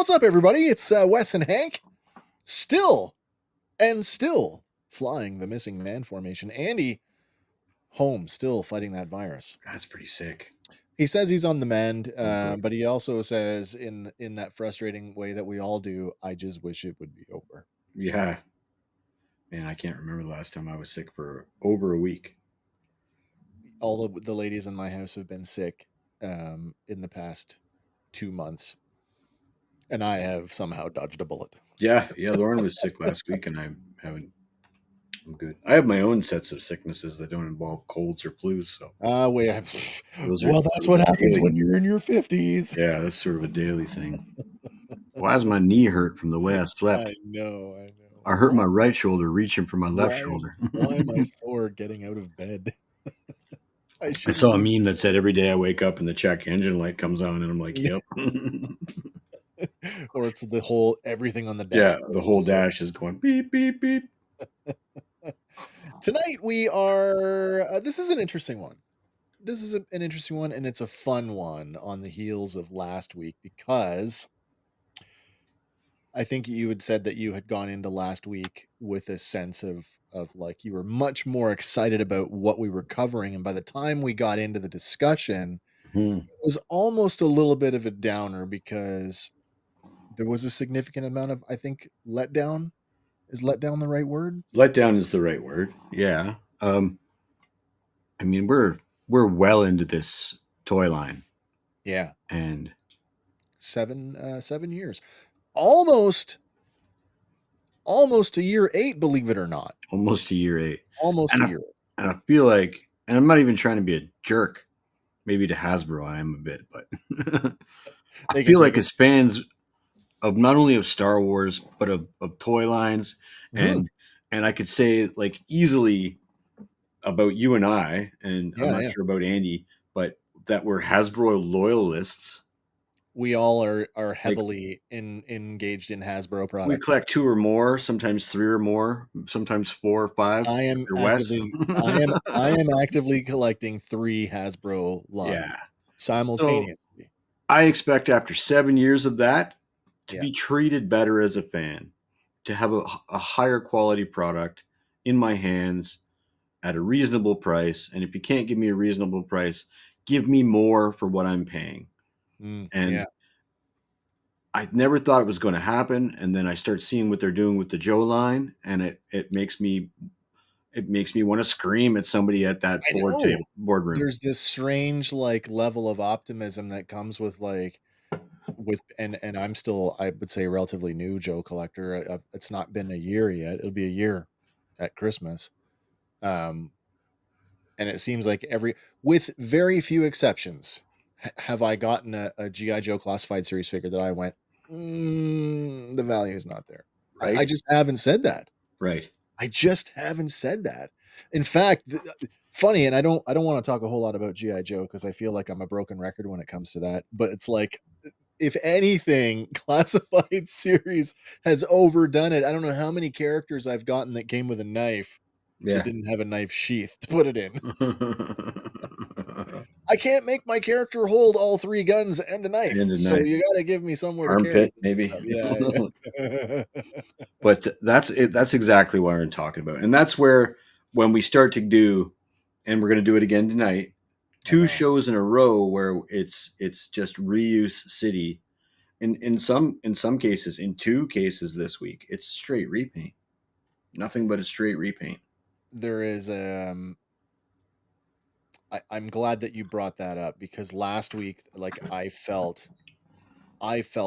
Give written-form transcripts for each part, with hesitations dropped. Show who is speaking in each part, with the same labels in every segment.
Speaker 1: What's up, everybody? It's Wes and Hank, still flying the missing man formation. Andy, home, still fighting that virus.
Speaker 2: That's pretty sick.
Speaker 1: He says he's on the mend,
Speaker 2: good.
Speaker 1: but he also says in that frustrating way that we all do, I just wish it would be over.
Speaker 2: Yeah. Man, I can't remember the last time I was sick for over a week.
Speaker 1: All of the ladies in my house have been sick in the past 2 months, and I have somehow dodged a bullet.
Speaker 2: Yeah. Lauren was sick last week, and I'm good. I have my own sets of sicknesses that don't involve colds or flus. So,
Speaker 1: that's what happens
Speaker 2: daily.
Speaker 1: when you're in your 50s.
Speaker 2: Yeah, that's sort of a daily thing. Why does my knee hurt from the way I slept?
Speaker 1: I know.
Speaker 2: I hurt my right shoulder reaching for my left shoulder.
Speaker 1: Why am I sore getting out of bed?
Speaker 2: I saw a meme that said every day I wake up and the check engine light comes on, and I'm like, yep.
Speaker 1: Or it's the whole everything on the dash.
Speaker 2: Yeah, the whole dash is going beep, beep, beep.
Speaker 1: Tonight we are, this is an interesting one. This is an interesting one, and it's a fun one on the heels of last week, because I think you had said that you had gone into last week with a sense of like you were much more excited about what we were covering, and by the time we got into the discussion, it was almost a little bit of a downer, because there was a significant amount of, I think, letdown. Is letdown the right word?
Speaker 2: Letdown is the right word. Yeah. I mean, we're well into this toy line.
Speaker 1: Yeah.
Speaker 2: And
Speaker 1: 7 years. Almost a year 8, believe it or not.
Speaker 2: Almost a year 8.
Speaker 1: Almost a year.
Speaker 2: And I feel like, and I'm not even trying to be a jerk. Maybe to Hasbro I am a bit, but I feel like as fans of not only of Star Wars, but of toy lines, and I could say like easily about you and I, and I'm not sure about Andy, but that we're Hasbro loyalists.
Speaker 1: We all are heavily engaged in Hasbro products.
Speaker 2: We collect 2 or more, sometimes 3 or more, sometimes 4 or 5.
Speaker 1: I am actively collecting 3 Hasbro lines simultaneously.
Speaker 2: So I expect after 7 years of that to be treated better as a fan, to have a higher quality product in my hands at a reasonable price. And if you can't give me a reasonable price, give me more for what I'm paying. I never thought it was going to happen. And then I start seeing what they're doing with the Joe line, and it makes me want to scream at somebody at that boardroom.
Speaker 1: There's this strange like level of optimism that comes with and I'm still, I would say, a relatively new Joe collector. It's not been a year yet. It'll be a year at Christmas. And it seems like with very few exceptions, have I gotten a G.I. Joe Classified Series figure that I went, the value is not there. Right? I just haven't said that.
Speaker 2: Right.
Speaker 1: I just haven't said that. In fact, funny, and I don't want to talk a whole lot about G.I. Joe because I feel like I'm a broken record when it comes to that. But it's like, if anything, Classified Series has overdone it. I don't know how many characters I've gotten that came with a knife that didn't have a knife sheath to put it in. I can't make my character hold all 3 guns and a knife, so you got to give me somewhere to carry
Speaker 2: it. Maybe.
Speaker 1: Yeah.
Speaker 2: But that's it. That's exactly what we're talking about, and that's where when we start to do, and we're going to do it again tonight, 2 shows in a row where it's just reuse city. In some cases, in 2 cases this week, it's straight repaint. Nothing but a straight repaint.
Speaker 1: There is I'm glad that you brought that up, because last week, like, I felt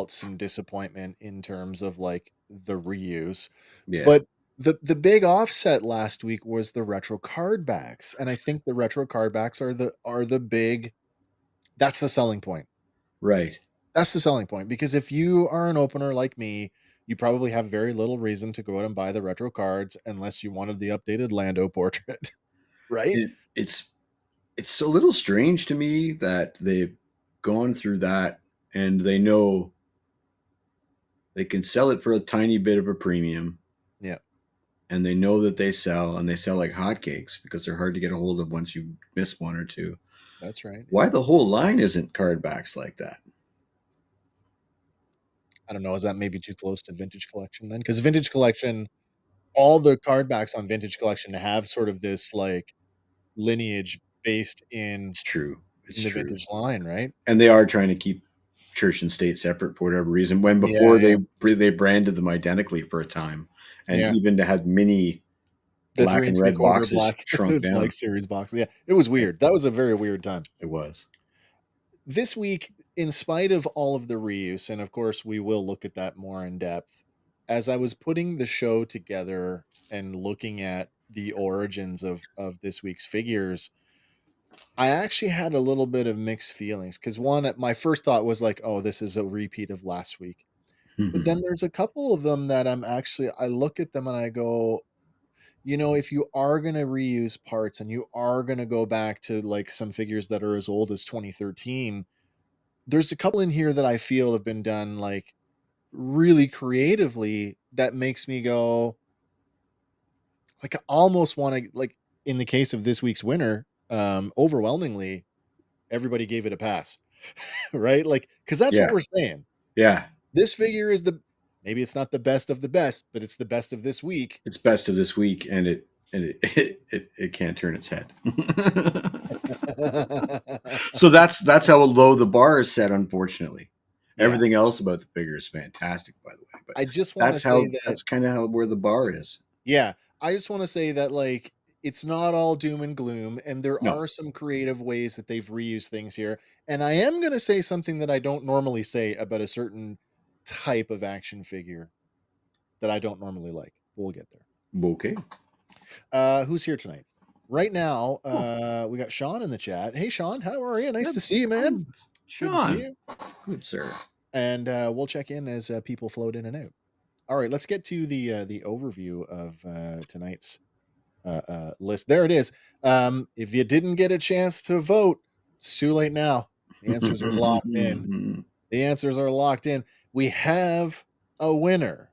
Speaker 1: some disappointment in terms of like the reuse. But the big offset last week was the retro card backs, and I think the retro card backs are the big, that's the selling point.
Speaker 2: Right.
Speaker 1: That's the selling point, because if you are an opener like me, you probably have very little reason to go out and buy the retro cards unless you wanted the updated Lando portrait. Right?
Speaker 2: It's a little strange to me that they've gone through that and they know they can sell it for a tiny bit of a premium.
Speaker 1: Yeah.
Speaker 2: And they know that they sell like hotcakes, because they're hard to get a hold of once you miss 1 or 2.
Speaker 1: That's right.
Speaker 2: Why the whole line isn't card backs like that?
Speaker 1: I don't know, is that maybe too close to vintage collection then? Because vintage collection, all the card backs on vintage collection have sort of this, like, lineage based
Speaker 2: It's true. It's
Speaker 1: in the
Speaker 2: true.
Speaker 1: vintage line, right?
Speaker 2: And they are trying to keep church and state separate for whatever reason. When
Speaker 1: Yeah,
Speaker 2: before
Speaker 1: yeah,
Speaker 2: they branded them identically for a time, and
Speaker 1: yeah.
Speaker 2: even to have mini
Speaker 1: The
Speaker 2: black
Speaker 1: 3
Speaker 2: and red
Speaker 1: 3/4
Speaker 2: boxes
Speaker 1: black,
Speaker 2: shrunk
Speaker 1: like,
Speaker 2: down.
Speaker 1: series box. Yeah, it was weird. That was a very weird time.
Speaker 2: It was.
Speaker 1: This week, in spite of all of the reuse, and of course, we will look at that more in depth, as I was putting the show together and looking at the origins of this week's figures, I actually had a little bit of mixed feelings because one, my first thought was like, "Oh, this is a repeat of last week." But then there's a couple of them that I look at them and I go, if you are gonna reuse parts and you are gonna go back to, like, some figures that are as old as 2013, there's a couple in here that I feel have been done, like, really creatively that makes me go, like, I almost wanna like, in the case of this week's winner, overwhelmingly, everybody gave it a pass, right? Like, because that's what
Speaker 2: Yeah.
Speaker 1: we're saying.
Speaker 2: Yeah.
Speaker 1: This figure is maybe it's not the best of the best, but it's the best of this week.
Speaker 2: It's best of this week, and it can't turn its head. So that's how low the bar is set, unfortunately.
Speaker 1: Yeah.
Speaker 2: Everything else about the figure is fantastic, by the way, but
Speaker 1: I just wanna say that
Speaker 2: that's kind of how where the bar is.
Speaker 1: yeah, I just wanna say that, like, it's not all doom and gloom, and there
Speaker 2: No.
Speaker 1: are some creative ways that they've reused things here, and I am gonna say something that I don't normally say about a certain type of action figure that I don't normally like. We'll get there.
Speaker 2: Okay.
Speaker 1: Who's here tonight? Right now,
Speaker 2: Oh,
Speaker 1: we got Sean in the chat. Hey, Sean, how are you? Nice to
Speaker 2: Seven
Speaker 1: see you, man.
Speaker 2: pounds.
Speaker 1: Good to see
Speaker 2: Sean.
Speaker 1: you.
Speaker 2: Good sir.
Speaker 1: And we'll check in as people float in and out. All right, let's get to the overview of tonight's list. There it is. If you didn't get a chance to vote, it's too late now. The answers are locked in. The answers are locked in. We have a winner.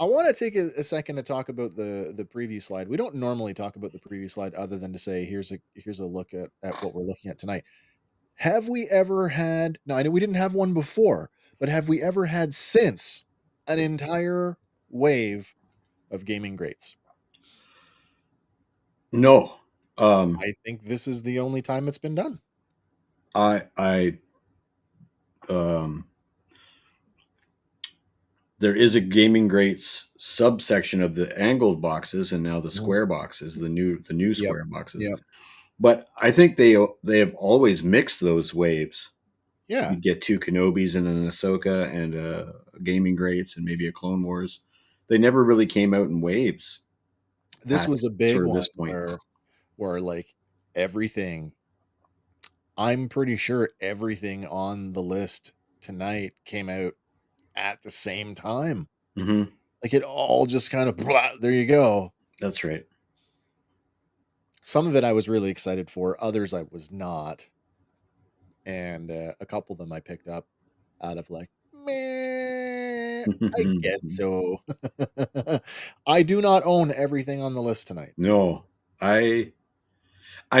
Speaker 1: I want to take a second to talk about the preview slide. We don't normally talk about the preview slide other than to say here's a look at what we're looking at tonight. Have we ever had? No, I know we didn't have one before, but have we ever had since an entire wave of gaming greats?
Speaker 2: No.
Speaker 1: I think this is the only time it's been done.
Speaker 2: I um there is a gaming greats subsection of the angled boxes and now the
Speaker 1: Mhm.
Speaker 2: square boxes, the new
Speaker 1: Yep.
Speaker 2: square boxes.
Speaker 1: Yep.
Speaker 2: But I think they have always mixed those waves.
Speaker 1: Yeah.
Speaker 2: You get two Kenobis and an Ahsoka and a gaming greats and maybe a Clone Wars. They never really came out in waves
Speaker 1: This
Speaker 2: past
Speaker 1: was a big
Speaker 2: sort of
Speaker 1: one
Speaker 2: this point.
Speaker 1: where like everything I'm pretty sure everything on the list tonight came out at the same time.
Speaker 2: Hmm.
Speaker 1: Like it all just kind of there you go.
Speaker 2: That's right.
Speaker 1: Some of it I was really excited for, others I was not. And a couple of them I picked up out of like, meh, I guess so. I do not own everything on the list tonight.
Speaker 2: No, I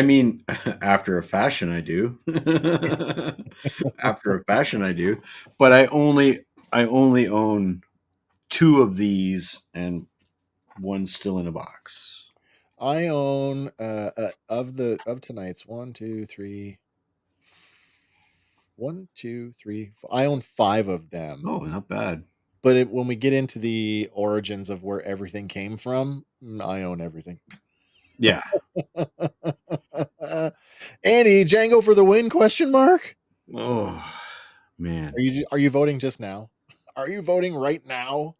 Speaker 2: mean, after a fashion, I do. After a fashion, I do. But I only own two of these, and one's still in a box.
Speaker 1: I own of tonight's one, two, three, one, two, three. I own five of them.
Speaker 2: Oh, not bad.
Speaker 1: But when we get into the origins of where everything came from, I own everything.
Speaker 2: Yeah.
Speaker 1: Andy, Django for the win? Question mark.
Speaker 2: Oh man,
Speaker 1: Are you voting just now? Are you voting right now?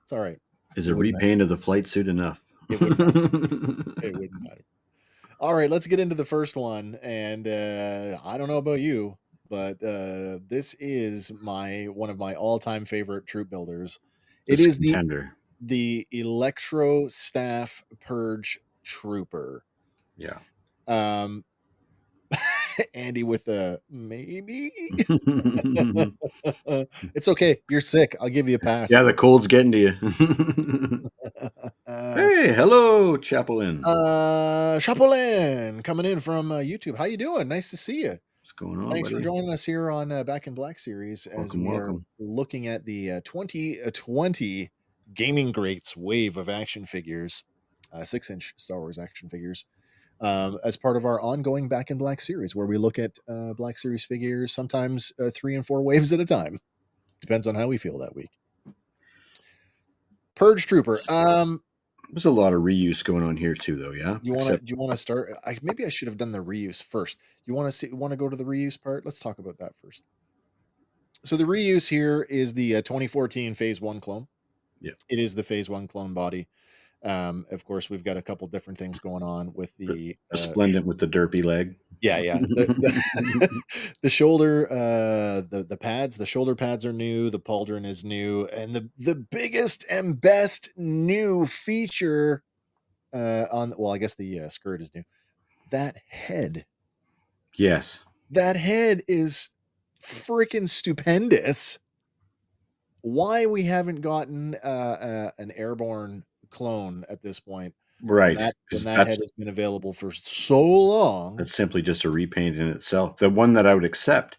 Speaker 1: It's all right.
Speaker 2: is
Speaker 1: It
Speaker 2: a
Speaker 1: wouldn't matter.
Speaker 2: repaint of the flight suit enough?
Speaker 1: It wouldn't matter. It wouldn't matter. All right, let's get into the first one. And I don't know about you, but this is one of my all-time favorite troop builders. It
Speaker 2: This
Speaker 1: is
Speaker 2: contender.
Speaker 1: the Electro Staff Purge Trooper.
Speaker 2: Yeah.
Speaker 1: Andy with a maybe. It's okay. You're sick. I'll give you a pass.
Speaker 2: Yeah, the cold's getting to you. Hey, hello, Chapelin.
Speaker 1: Chapolin coming in from YouTube. How you doing? Nice to see you.
Speaker 2: going on,
Speaker 1: Thanks for
Speaker 2: buddy?
Speaker 1: joining us here on Back in Black series as
Speaker 2: Welcome,
Speaker 1: we are
Speaker 2: welcome.
Speaker 1: looking at the 2020 Gaming Greats wave of action figures, 6-inch Star Wars action figures, as part of our ongoing Back in Black series, where we look at Black Series figures, sometimes 3 and 4 waves at a time. Depends on how we feel that week. Purge Trooper.
Speaker 2: There's a lot of reuse going on here too, though. Yeah,
Speaker 1: Do you want to start? Maybe I should have done the reuse first. You want to go to the reuse part? Let's talk about that first. So the reuse here is the 2014 Phase 1 clone.
Speaker 2: yeah,
Speaker 1: It is the Phase 1 clone body. Of course, we've got a couple different things going on with the
Speaker 2: resplendent with the derpy leg.
Speaker 1: yeah. The shoulder, the pads, the shoulder pads are new, the pauldron is new, and the biggest and best new feature on, well, I guess the skirt is new. That head.
Speaker 2: Yes,
Speaker 1: That head is freaking stupendous. Why we haven't gotten an airborne clone at this point when
Speaker 2: right. Because
Speaker 1: that head has been available for so long.
Speaker 2: that's simply just a repaint in itself. The one that I would accept.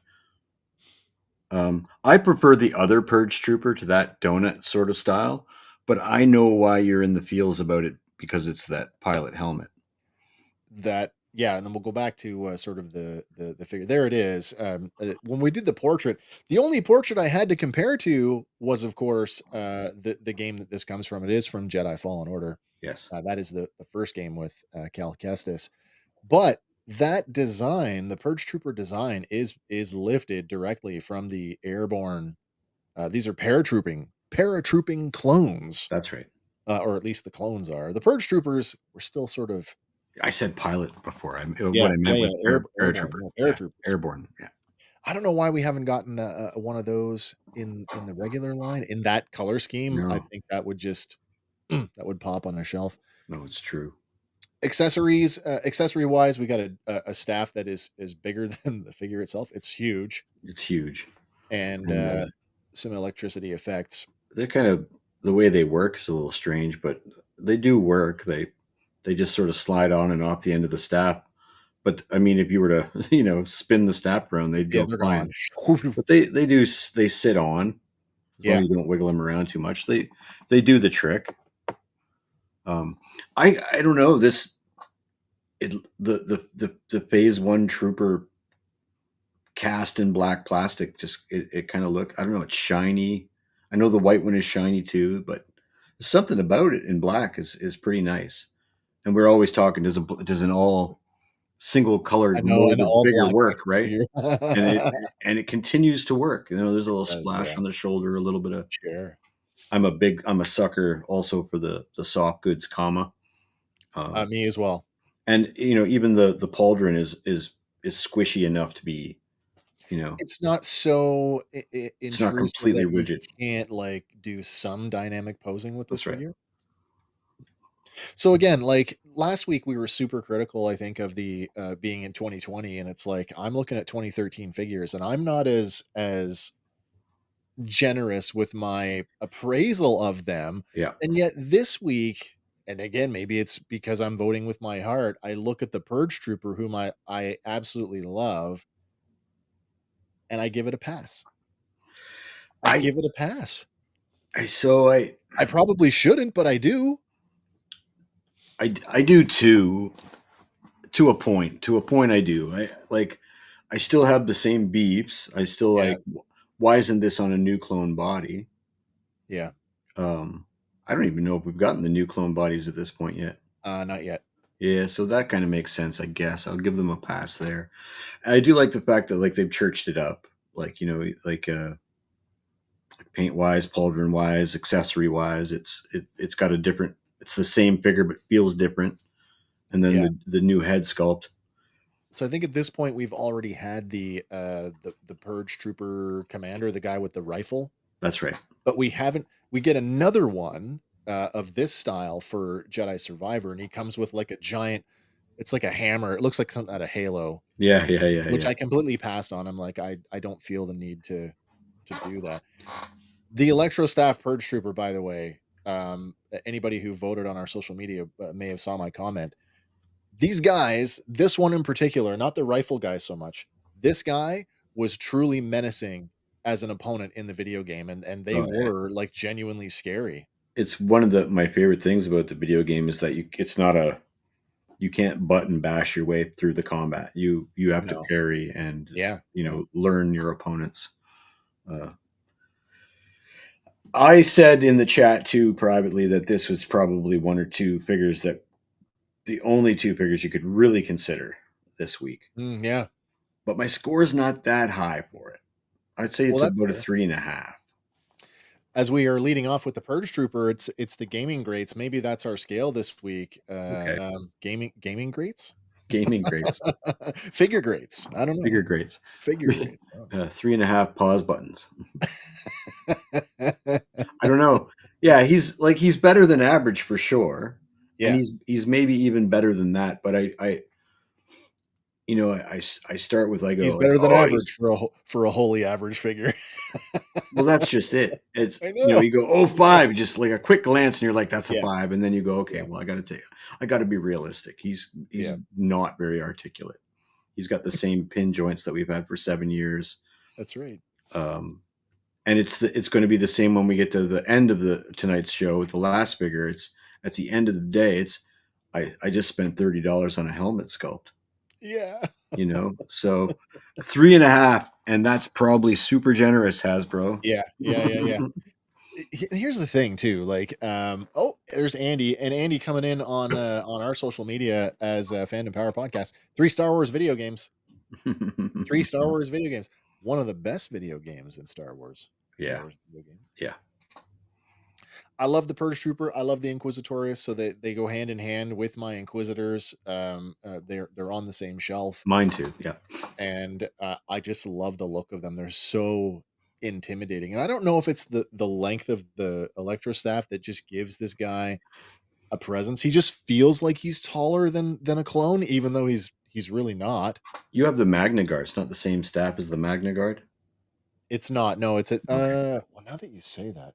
Speaker 2: I prefer the other Purge Trooper to that donut sort of style, but I know why you're in the feels about it because it's that pilot helmet.
Speaker 1: That, yeah, and then we'll go back to sort of the figure. There it is. When we did the portrait, the only portrait I had to compare to was, of course, the game that this comes from. It is from Jedi Fallen Order.
Speaker 2: Yes,
Speaker 1: That is the first game with Cal Kestis. But that design, the Purge Trooper design, is lifted directly from the airborne. These are paratrooping clones,
Speaker 2: that's right.
Speaker 1: or at least the clones are. The Purge Troopers were still sort of,
Speaker 2: I said pilot before. What
Speaker 1: yeah,
Speaker 2: I meant was
Speaker 1: airborne,
Speaker 2: paratrooper.
Speaker 1: yeah,
Speaker 2: Yeah,
Speaker 1: paratroopers.
Speaker 2: airborne. Yeah.
Speaker 1: I don't know why we haven't gotten one of those in the regular line in that color scheme. I
Speaker 2: No,
Speaker 1: think that would just that would pop on a shelf.
Speaker 2: no, it's true.
Speaker 1: Accessory wise, we got a staff that is bigger than the figure itself. It's huge,
Speaker 2: It's huge,
Speaker 1: and
Speaker 2: and
Speaker 1: some electricity effects.
Speaker 2: they're kind of the way they work is a little strange, but they do work. They just sort of slide on and off the end of the staff. But I mean, if you were to spin the staff around, they'd
Speaker 1: Yeah,
Speaker 2: go
Speaker 1: they're gone.
Speaker 2: flying. But they sit on as long
Speaker 1: Yeah,
Speaker 2: as you don't wiggle them around too much. They do the trick. I don't know this. The Phase 1 Trooper cast in black plastic just it kind of look, I don't know, it's shiny. I know the white one is shiny too, but something about it in black is pretty nice. And we're always talking, does an all single
Speaker 1: I
Speaker 2: colored
Speaker 1: know, an
Speaker 2: molded
Speaker 1: all
Speaker 2: figure
Speaker 1: black
Speaker 2: work,
Speaker 1: action
Speaker 2: right?
Speaker 1: figure.
Speaker 2: and it and it continues to work. There's a
Speaker 1: It
Speaker 2: little
Speaker 1: does,
Speaker 2: splash
Speaker 1: yeah.
Speaker 2: on the shoulder, a little bit of.
Speaker 1: Sure.
Speaker 2: I'm a sucker also for the soft goods comma.
Speaker 1: Me as well.
Speaker 2: And even the pauldron is squishy enough to be,
Speaker 1: It's not so
Speaker 2: it's not
Speaker 1: intrusive
Speaker 2: completely
Speaker 1: that you
Speaker 2: rigid.
Speaker 1: can't like do some dynamic posing with this
Speaker 2: That's right.
Speaker 1: figure. So again, like last week, we were super critical, I think, of the being in 2020, and it's like I'm looking at 2013 figures, and I'm not as generous with my appraisal of them.
Speaker 2: Yeah.
Speaker 1: And yet this week, and again, maybe it's because I'm voting with my heart, I look at the Purge Trooper, whom I absolutely love, and I give it a pass. I
Speaker 2: I
Speaker 1: give it a pass.
Speaker 2: I so
Speaker 1: I probably shouldn't, but I do.
Speaker 2: I do too, to a point. To a point I do. I still have the same beeps. I still
Speaker 1: Yeah,
Speaker 2: why isn't this on a new clone body?
Speaker 1: yeah.
Speaker 2: Um I don't even know if we've gotten the new clone bodies at this point yet.
Speaker 1: Not yet.
Speaker 2: Yeah, so that kind of makes sense, I guess. I'll give them a pass there. I do like the fact that like they've churched it up. Like, paint wise, pauldron wise, accessory wise, it's got a different. It's the same figure but feels different. And then
Speaker 1: Yeah.
Speaker 2: the new head sculpt.
Speaker 1: So I think at this point we've already had the Purge Trooper commander, the guy with the rifle,
Speaker 2: That's right.
Speaker 1: but we haven't. We get another one of this style for Jedi Survivor, and he comes with like a giant. It's like a hammer. It looks like something out of Halo,
Speaker 2: Yeah, yeah, yeah,
Speaker 1: which
Speaker 2: yeah.
Speaker 1: I completely passed on. I'm like, I don't feel the need to do that. The Electro Staff Purge Trooper, by the way, anybody who voted on our social media may have saw my comment. These guys, this one in particular, not the rifle guys so much, This guy was truly menacing as an opponent in the video game, and they
Speaker 2: Oh, yeah.
Speaker 1: were like genuinely scary.
Speaker 2: It's one of my favorite things about the video game is that it's not you can't button bash your way through the combat. You have to
Speaker 1: No.
Speaker 2: parry and
Speaker 1: Yeah. Yeah.
Speaker 2: learn your opponents. Uh, I said in the chat too privately that this was probably one or two figures that the only two figures you could really consider this week.
Speaker 1: Yeah.
Speaker 2: But my score is not that high for it. I'd say
Speaker 1: Well,
Speaker 2: it's
Speaker 1: that's
Speaker 2: about a
Speaker 1: fair.
Speaker 2: 3.5.
Speaker 1: As we are leading off with the Purge Trooper, it's the gaming greats. Maybe that's our scale this week.
Speaker 2: Okay.
Speaker 1: Gaming greats,
Speaker 2: Gaming grades,
Speaker 1: figure greats. I don't know.
Speaker 2: figure grades,
Speaker 1: Figure greats. Oh.
Speaker 2: 3.5 pause buttons. I don't know. Yeah, he's better than average for sure, and
Speaker 1: Yeah,
Speaker 2: he's maybe even better than that. But I start with I go
Speaker 1: he's
Speaker 2: like,
Speaker 1: better than
Speaker 2: oh, he's
Speaker 1: average for a wholly average figure.
Speaker 2: well, that's just it. It's
Speaker 1: I know.
Speaker 2: you go, oh, 5, just like a quick glance, and you're like, that's a
Speaker 1: Yeah,
Speaker 2: 5, and then you go, okay,
Speaker 1: yeah,
Speaker 2: well, I got to be realistic. He's
Speaker 1: yeah.
Speaker 2: not very articulate. He's got the same pin joints that we've had for 7 years.
Speaker 1: That's right.
Speaker 2: Um, and it's going to be the same when we get to the end of tonight's show with the last figure. It's at the end of the day. I just spent $30 on a helmet sculpt.
Speaker 1: Yeah.
Speaker 2: So 3.5, and that's probably super generous, Hasbro.
Speaker 1: Yeah. Yeah. Yeah. Yeah. Here's the thing too, like, oh, there's Andy, and Andy coming in on our social media as a Fandom Power Podcast. 3 Star Wars video games. 3 Star Wars video games. One of the best video games in Star Wars. Star
Speaker 2: Yeah,
Speaker 1: Wars video games.
Speaker 2: yeah,
Speaker 1: I love the Purge Trooper. I love the Inquisitorius, so they go hand in hand with my Inquisitors. They're on the same shelf,
Speaker 2: mine too. Yeah,
Speaker 1: and I just love the look of them. They're so intimidating, and I don't know if it's the length of the Electro staff that just gives this guy a presence. He just feels like he's taller than a clone, even though he's really not.
Speaker 2: you have the Magna Guard. It's not the same staff as the Magna Guard.
Speaker 1: It's not. No, it's a.
Speaker 2: Okay,
Speaker 1: Well, now that you say that,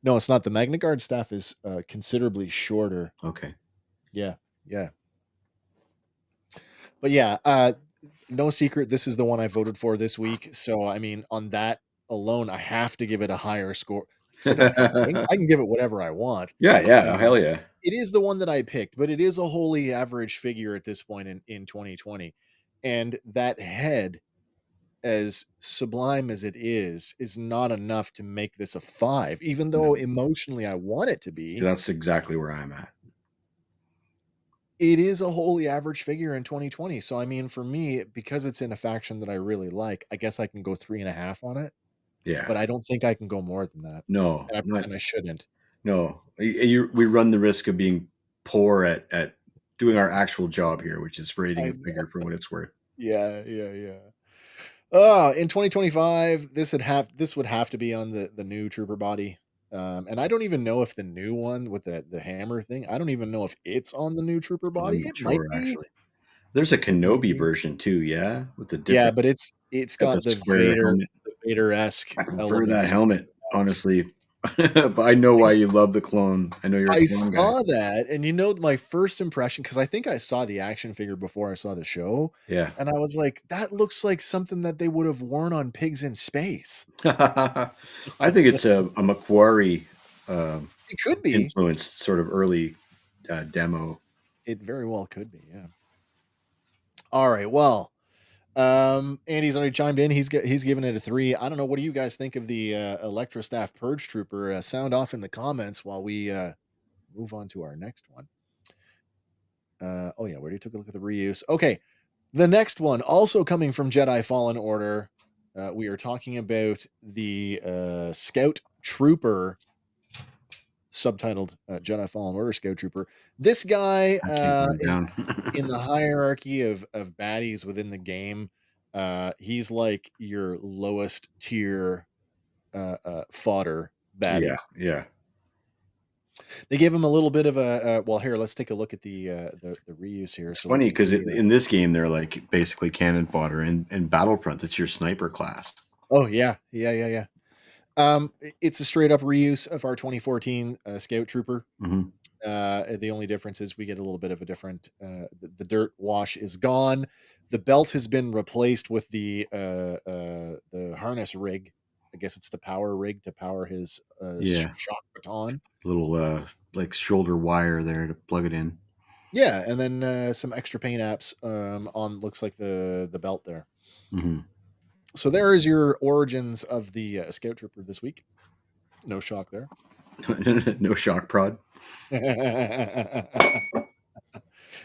Speaker 1: no, it's not. The Magna Guard staff is considerably shorter.
Speaker 2: okay.
Speaker 1: Yeah, yeah. But yeah, no secret, this is the one I voted for this week. So I mean, on that alone, I have to give it a higher score. I said I have to. I can give it whatever I want.
Speaker 2: Yeah, yeah,
Speaker 1: Um,
Speaker 2: hell yeah.
Speaker 1: it is the one that I picked, but it is a wholly average figure at this point in 2020. And that head, as sublime as it is not enough to make this a 5, even
Speaker 2: No,
Speaker 1: though emotionally I want it to be.
Speaker 2: that's exactly where I'm at.
Speaker 1: It is a wholly average figure in 2020. So I mean, for me, because it's in a faction that I really like, I guess I can go 3.5 on it,
Speaker 2: Yeah,
Speaker 1: but I don't think I can go more than that,
Speaker 2: no,
Speaker 1: and
Speaker 2: not
Speaker 1: I shouldn't.
Speaker 2: no. We run the risk of being poor at doing our actual job here, which is rating
Speaker 1: I
Speaker 2: a
Speaker 1: know.
Speaker 2: figure for what it's worth.
Speaker 1: Yeah, yeah, yeah. In 2025, this would have to be on the new trooper body. And I don't even know if the new one with the hammer thing, I don't even know if it's on the new trooper body.
Speaker 2: I'm not
Speaker 1: It might
Speaker 2: sure
Speaker 1: be.
Speaker 2: actually. There's a
Speaker 1: It might
Speaker 2: Kenobi
Speaker 1: be.
Speaker 2: version too, yeah, with the
Speaker 1: Yeah,
Speaker 2: different.
Speaker 1: but it's
Speaker 2: Got the
Speaker 1: got
Speaker 2: square helmet.
Speaker 1: The Vader-esque
Speaker 2: I prefer that
Speaker 1: elements to
Speaker 2: helmet,
Speaker 1: it.
Speaker 2: honestly. But I know why you love the clone. I know you're a
Speaker 1: I
Speaker 2: clone guy.
Speaker 1: saw that, and my first impression, because I think I saw the action figure before I saw the show,
Speaker 2: Yeah.
Speaker 1: and I was like, "That looks like something that they would have worn on Pigs in Space."
Speaker 2: I think it's a Macquarie um,
Speaker 1: It could be.
Speaker 2: influenced sort of early demo.
Speaker 1: It very well could be, yeah. Alright, well, Andy's already chimed in. He's given it a 3. I don't know, what do you guys think of the, Electro Staff Purge Trooper? Sound off in the comments while we, move on to our next one. Oh, yeah, we already took a look at the reuse. Okay, the next one, also coming from Jedi Fallen Order, we are talking about the Scout Trooper, subtitled Jedi Fallen Order Scout Trooper. This guy,
Speaker 2: I can't put him
Speaker 1: in
Speaker 2: down.
Speaker 1: the hierarchy of baddies within the game, he's like your lowest tier fodder
Speaker 2: Yeah,
Speaker 1: baddie.
Speaker 2: yeah.
Speaker 1: They give him a little bit of a well. Here, let's take a look at the reuse here.
Speaker 2: It's
Speaker 1: So
Speaker 2: funny
Speaker 1: let's
Speaker 2: because
Speaker 1: see.
Speaker 2: in this game they're like basically cannon fodder, and Battlefront that's your sniper class.
Speaker 1: Oh yeah, yeah, yeah, yeah. It's a straight up reuse of our 2014 Scout Trooper.
Speaker 2: Mhm.
Speaker 1: The only difference is we get a little bit of a different. The dirt wash is gone. The belt has been replaced with the harness rig. I guess it's the power rig to power his
Speaker 2: Yeah,
Speaker 1: shock baton.
Speaker 2: little like shoulder wire there to plug it in.
Speaker 1: Yeah, and then some extra paint apps on looks like the belt there.
Speaker 2: Hmm.
Speaker 1: So there is your origins of the Scout Trooper this week. No shock there.
Speaker 2: No shock prod.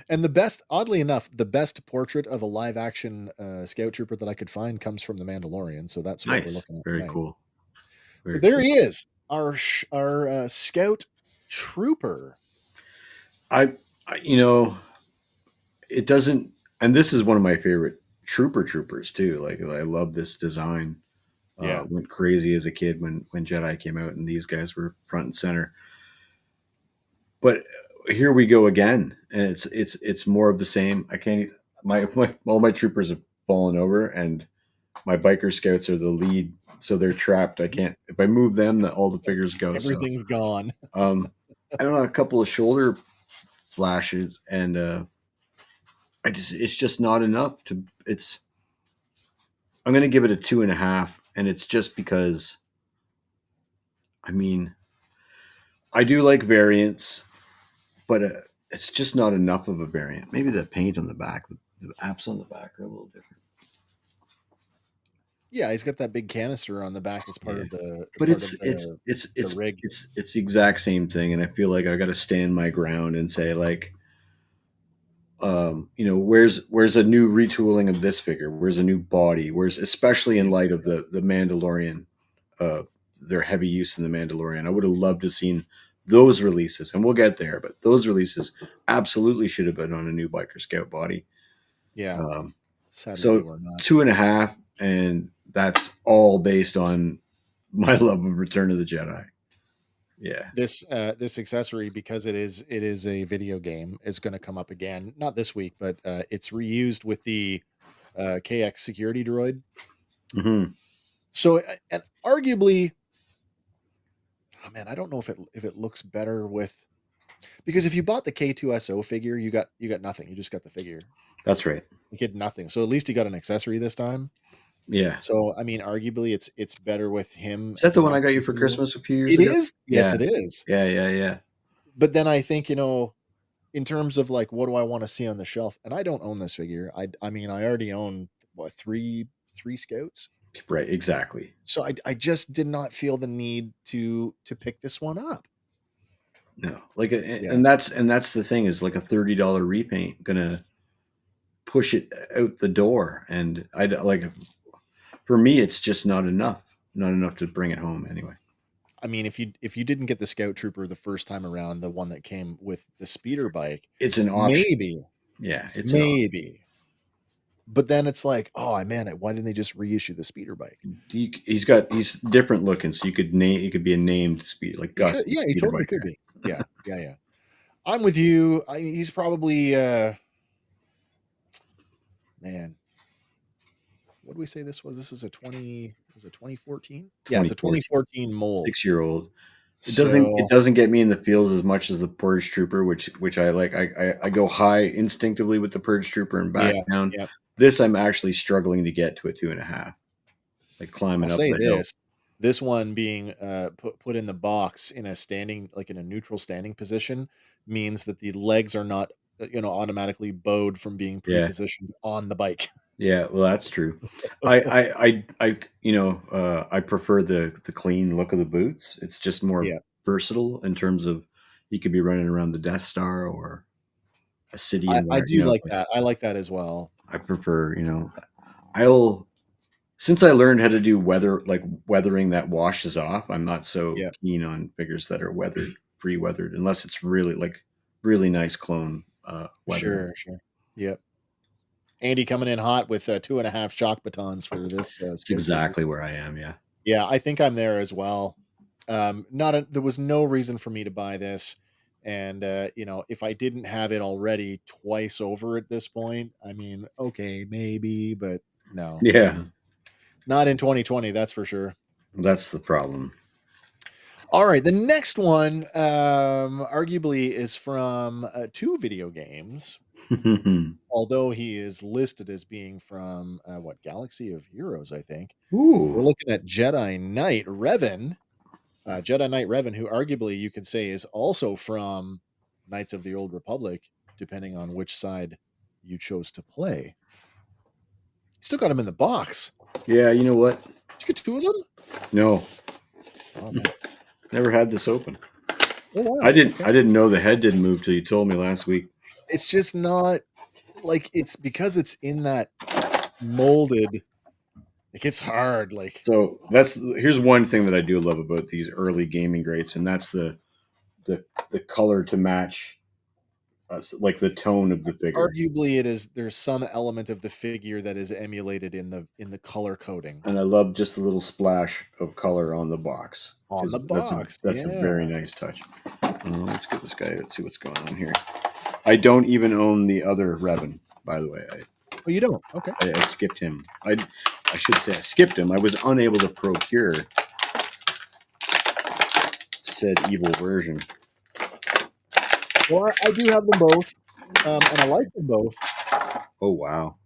Speaker 1: And the best, oddly enough, the best portrait of a live action Scout Trooper that I could find comes from The Mandalorian. So that's what we're
Speaker 2: Nice,
Speaker 1: looking at
Speaker 2: very
Speaker 1: tonight.
Speaker 2: cool,
Speaker 1: But
Speaker 2: very
Speaker 1: there
Speaker 2: cool.
Speaker 1: he is, our Scout Trooper.
Speaker 2: You know, it doesn't, and this is one of my favorite troopers too. Like I love this design.
Speaker 1: Yeah,
Speaker 2: Went crazy as a kid when Jedi came out, and these guys were front and center. But here we go again, and it's more of the same. I can't. My all my troopers have fallen over, and my biker scouts are the lead, so they're trapped. I can't. If I move them, all the figures go. So
Speaker 1: everything's gone.
Speaker 2: um, I don't know, a couple of shoulder flashes, and it's just not enough to. It's I'm going to give it a 2.5, and it's just because I mean I do like variants, but it's just not enough of a variant. Maybe the paint on the back, the apps on the back are a little different.
Speaker 1: Yeah, he's got that big canister on the back as part
Speaker 2: Yeah,
Speaker 1: of the
Speaker 2: but
Speaker 1: part of the rig.
Speaker 2: it's the exact same thing, and I feel like I got to stand my ground and say like, where's a new retooling of this figure? Where's a new body? Where's especially in
Speaker 1: Yeah,
Speaker 2: light of the Mandalorian, uh, their heavy use in the Mandalorian. I would have loved to seen those releases, and we'll get there. But those releases absolutely should have been on a new Biker Scout body.
Speaker 1: yeah.
Speaker 2: Um,
Speaker 1: Sadly, they
Speaker 2: so
Speaker 1: were not.
Speaker 2: 2.5, and that's all based on my love of Return of the Jedi. Yeah.
Speaker 1: This accessory, because it is a video game, is going to come up again. Not this week, but it's reused with the KX security droid.
Speaker 2: Hmm.
Speaker 1: So, and arguably, oh man, I don't know if it looks better with, because if you bought the K2SO figure, you got nothing. You just got the figure.
Speaker 2: That's right.
Speaker 1: You get nothing. So at least you got an accessory this time.
Speaker 2: Yeah.
Speaker 1: So I mean, arguably, it's better with him
Speaker 2: Is that
Speaker 1: as
Speaker 2: the
Speaker 1: an
Speaker 2: one I got you
Speaker 1: action
Speaker 2: for
Speaker 1: figure.
Speaker 2: Christmas a few years
Speaker 1: It
Speaker 2: ago?
Speaker 1: is. Yes,
Speaker 2: Yeah.
Speaker 1: it is.
Speaker 2: Yeah. Yeah. Yeah.
Speaker 1: But then I think, in terms of like what do I want to see on the shelf, and I don't own this figure. I mean, I already own what three scouts.
Speaker 2: Right. Exactly.
Speaker 1: So I just did not feel the need to pick this one up.
Speaker 2: No, like,
Speaker 1: Yeah.
Speaker 2: and that's the thing is like a $30 repaint gonna push it out the door, and I like for me it's just not enough to bring it home anyway.
Speaker 1: I mean, if you didn't get the Scout Trooper the first time around, the one that came with the speeder bike,
Speaker 2: It's an option.
Speaker 1: maybe,
Speaker 2: Yeah, it's an option.
Speaker 1: maybe. But then it's like, oh man, why didn't they just reissue the speeder bike?
Speaker 2: He's different looking, so you could be a named speed like
Speaker 1: He could,
Speaker 2: Gus the
Speaker 1: yeah, he
Speaker 2: speeder
Speaker 1: totally could
Speaker 2: biker.
Speaker 1: be. Yeah, yeah, yeah. I'm with you. He's probably man. What do we say this was? This is a 20. Was it 2014? Yeah, it's a
Speaker 2: 2014,
Speaker 1: 2014 mold.
Speaker 2: 6-year-old. It
Speaker 1: So
Speaker 2: doesn't get me in the feels as much as the Purge Trooper, which I like. I go high instinctively with the Purge Trooper and back
Speaker 1: yeah,
Speaker 2: down.
Speaker 1: yeah.
Speaker 2: This I'm actually struggling to get to a 2.5, like
Speaker 1: I'll
Speaker 2: climbing up
Speaker 1: say
Speaker 2: the hill.
Speaker 1: this one being put in the box in a standing, like in a neutral standing position, means that the legs are not automatically bowed from being
Speaker 2: Yeah,
Speaker 1: pre-positioned on the bike.
Speaker 2: yeah. Well, that's true. I prefer the clean look of the boots. It's just more
Speaker 1: Yeah,
Speaker 2: versatile in terms of you could be running around the Death Star or a city
Speaker 1: I
Speaker 2: environment.
Speaker 1: do like that. I like that as well.
Speaker 2: I prefer, I'll since I learned how to do weathering that washes off, I'm not so
Speaker 1: Yeah,
Speaker 2: keen on figures that are pre-weathered, unless it's really like really nice clone weathering.
Speaker 1: sure, sure. Yep. Andy coming in hot with 2.5 shock batons for this
Speaker 2: It's
Speaker 1: Scout Trooper.
Speaker 2: exactly where I am. Yeah.
Speaker 1: Yeah, I think I'm there as well. There was no reason for me to buy this, and if I didn't have it already twice over at this point, I mean, okay, maybe, but no,
Speaker 2: Yeah.
Speaker 1: not in 2020. That's for sure.
Speaker 2: That's the problem.
Speaker 1: All right, the next one, arguably is from, 2 video games, although he is listed as being from, what, Galaxy of Heroes, I think. We're
Speaker 2: Ooh.
Speaker 1: looking at Jedi Knight Revan, who arguably you could say is also from Knights of the Old Republic, depending on which side you chose to play. Still got him in the box.
Speaker 2: Yeah, you know what?
Speaker 1: Did you get 2 of them?
Speaker 2: No,
Speaker 1: Oh, man.
Speaker 2: never had this open.
Speaker 1: Oh,
Speaker 2: I
Speaker 1: wow,
Speaker 2: didn't.
Speaker 1: okay.
Speaker 2: I didn't know the head didn't move till you told me last week.
Speaker 1: It's just not like, it's because it's in that molded, like, it's hard, like,
Speaker 2: So here's one thing that I do love about these early gaming greats, and that's the color to match, like the tone of the figure.
Speaker 1: arguably there's some element of the figure that is emulated in the color coding
Speaker 2: And I love just a little splash of color on the box.
Speaker 1: on the box,
Speaker 2: That's a
Speaker 1: yeah.
Speaker 2: very nice touch. Let's get this guy. Let's see what's going on here. I don't even own the other Revan, by the way.
Speaker 1: Oh, you don't? Okay.
Speaker 2: I skipped him. I should say I skipped him. I was unable to procure said evil version.
Speaker 1: Well, I do have them both, and I like them both.
Speaker 2: Oh wow.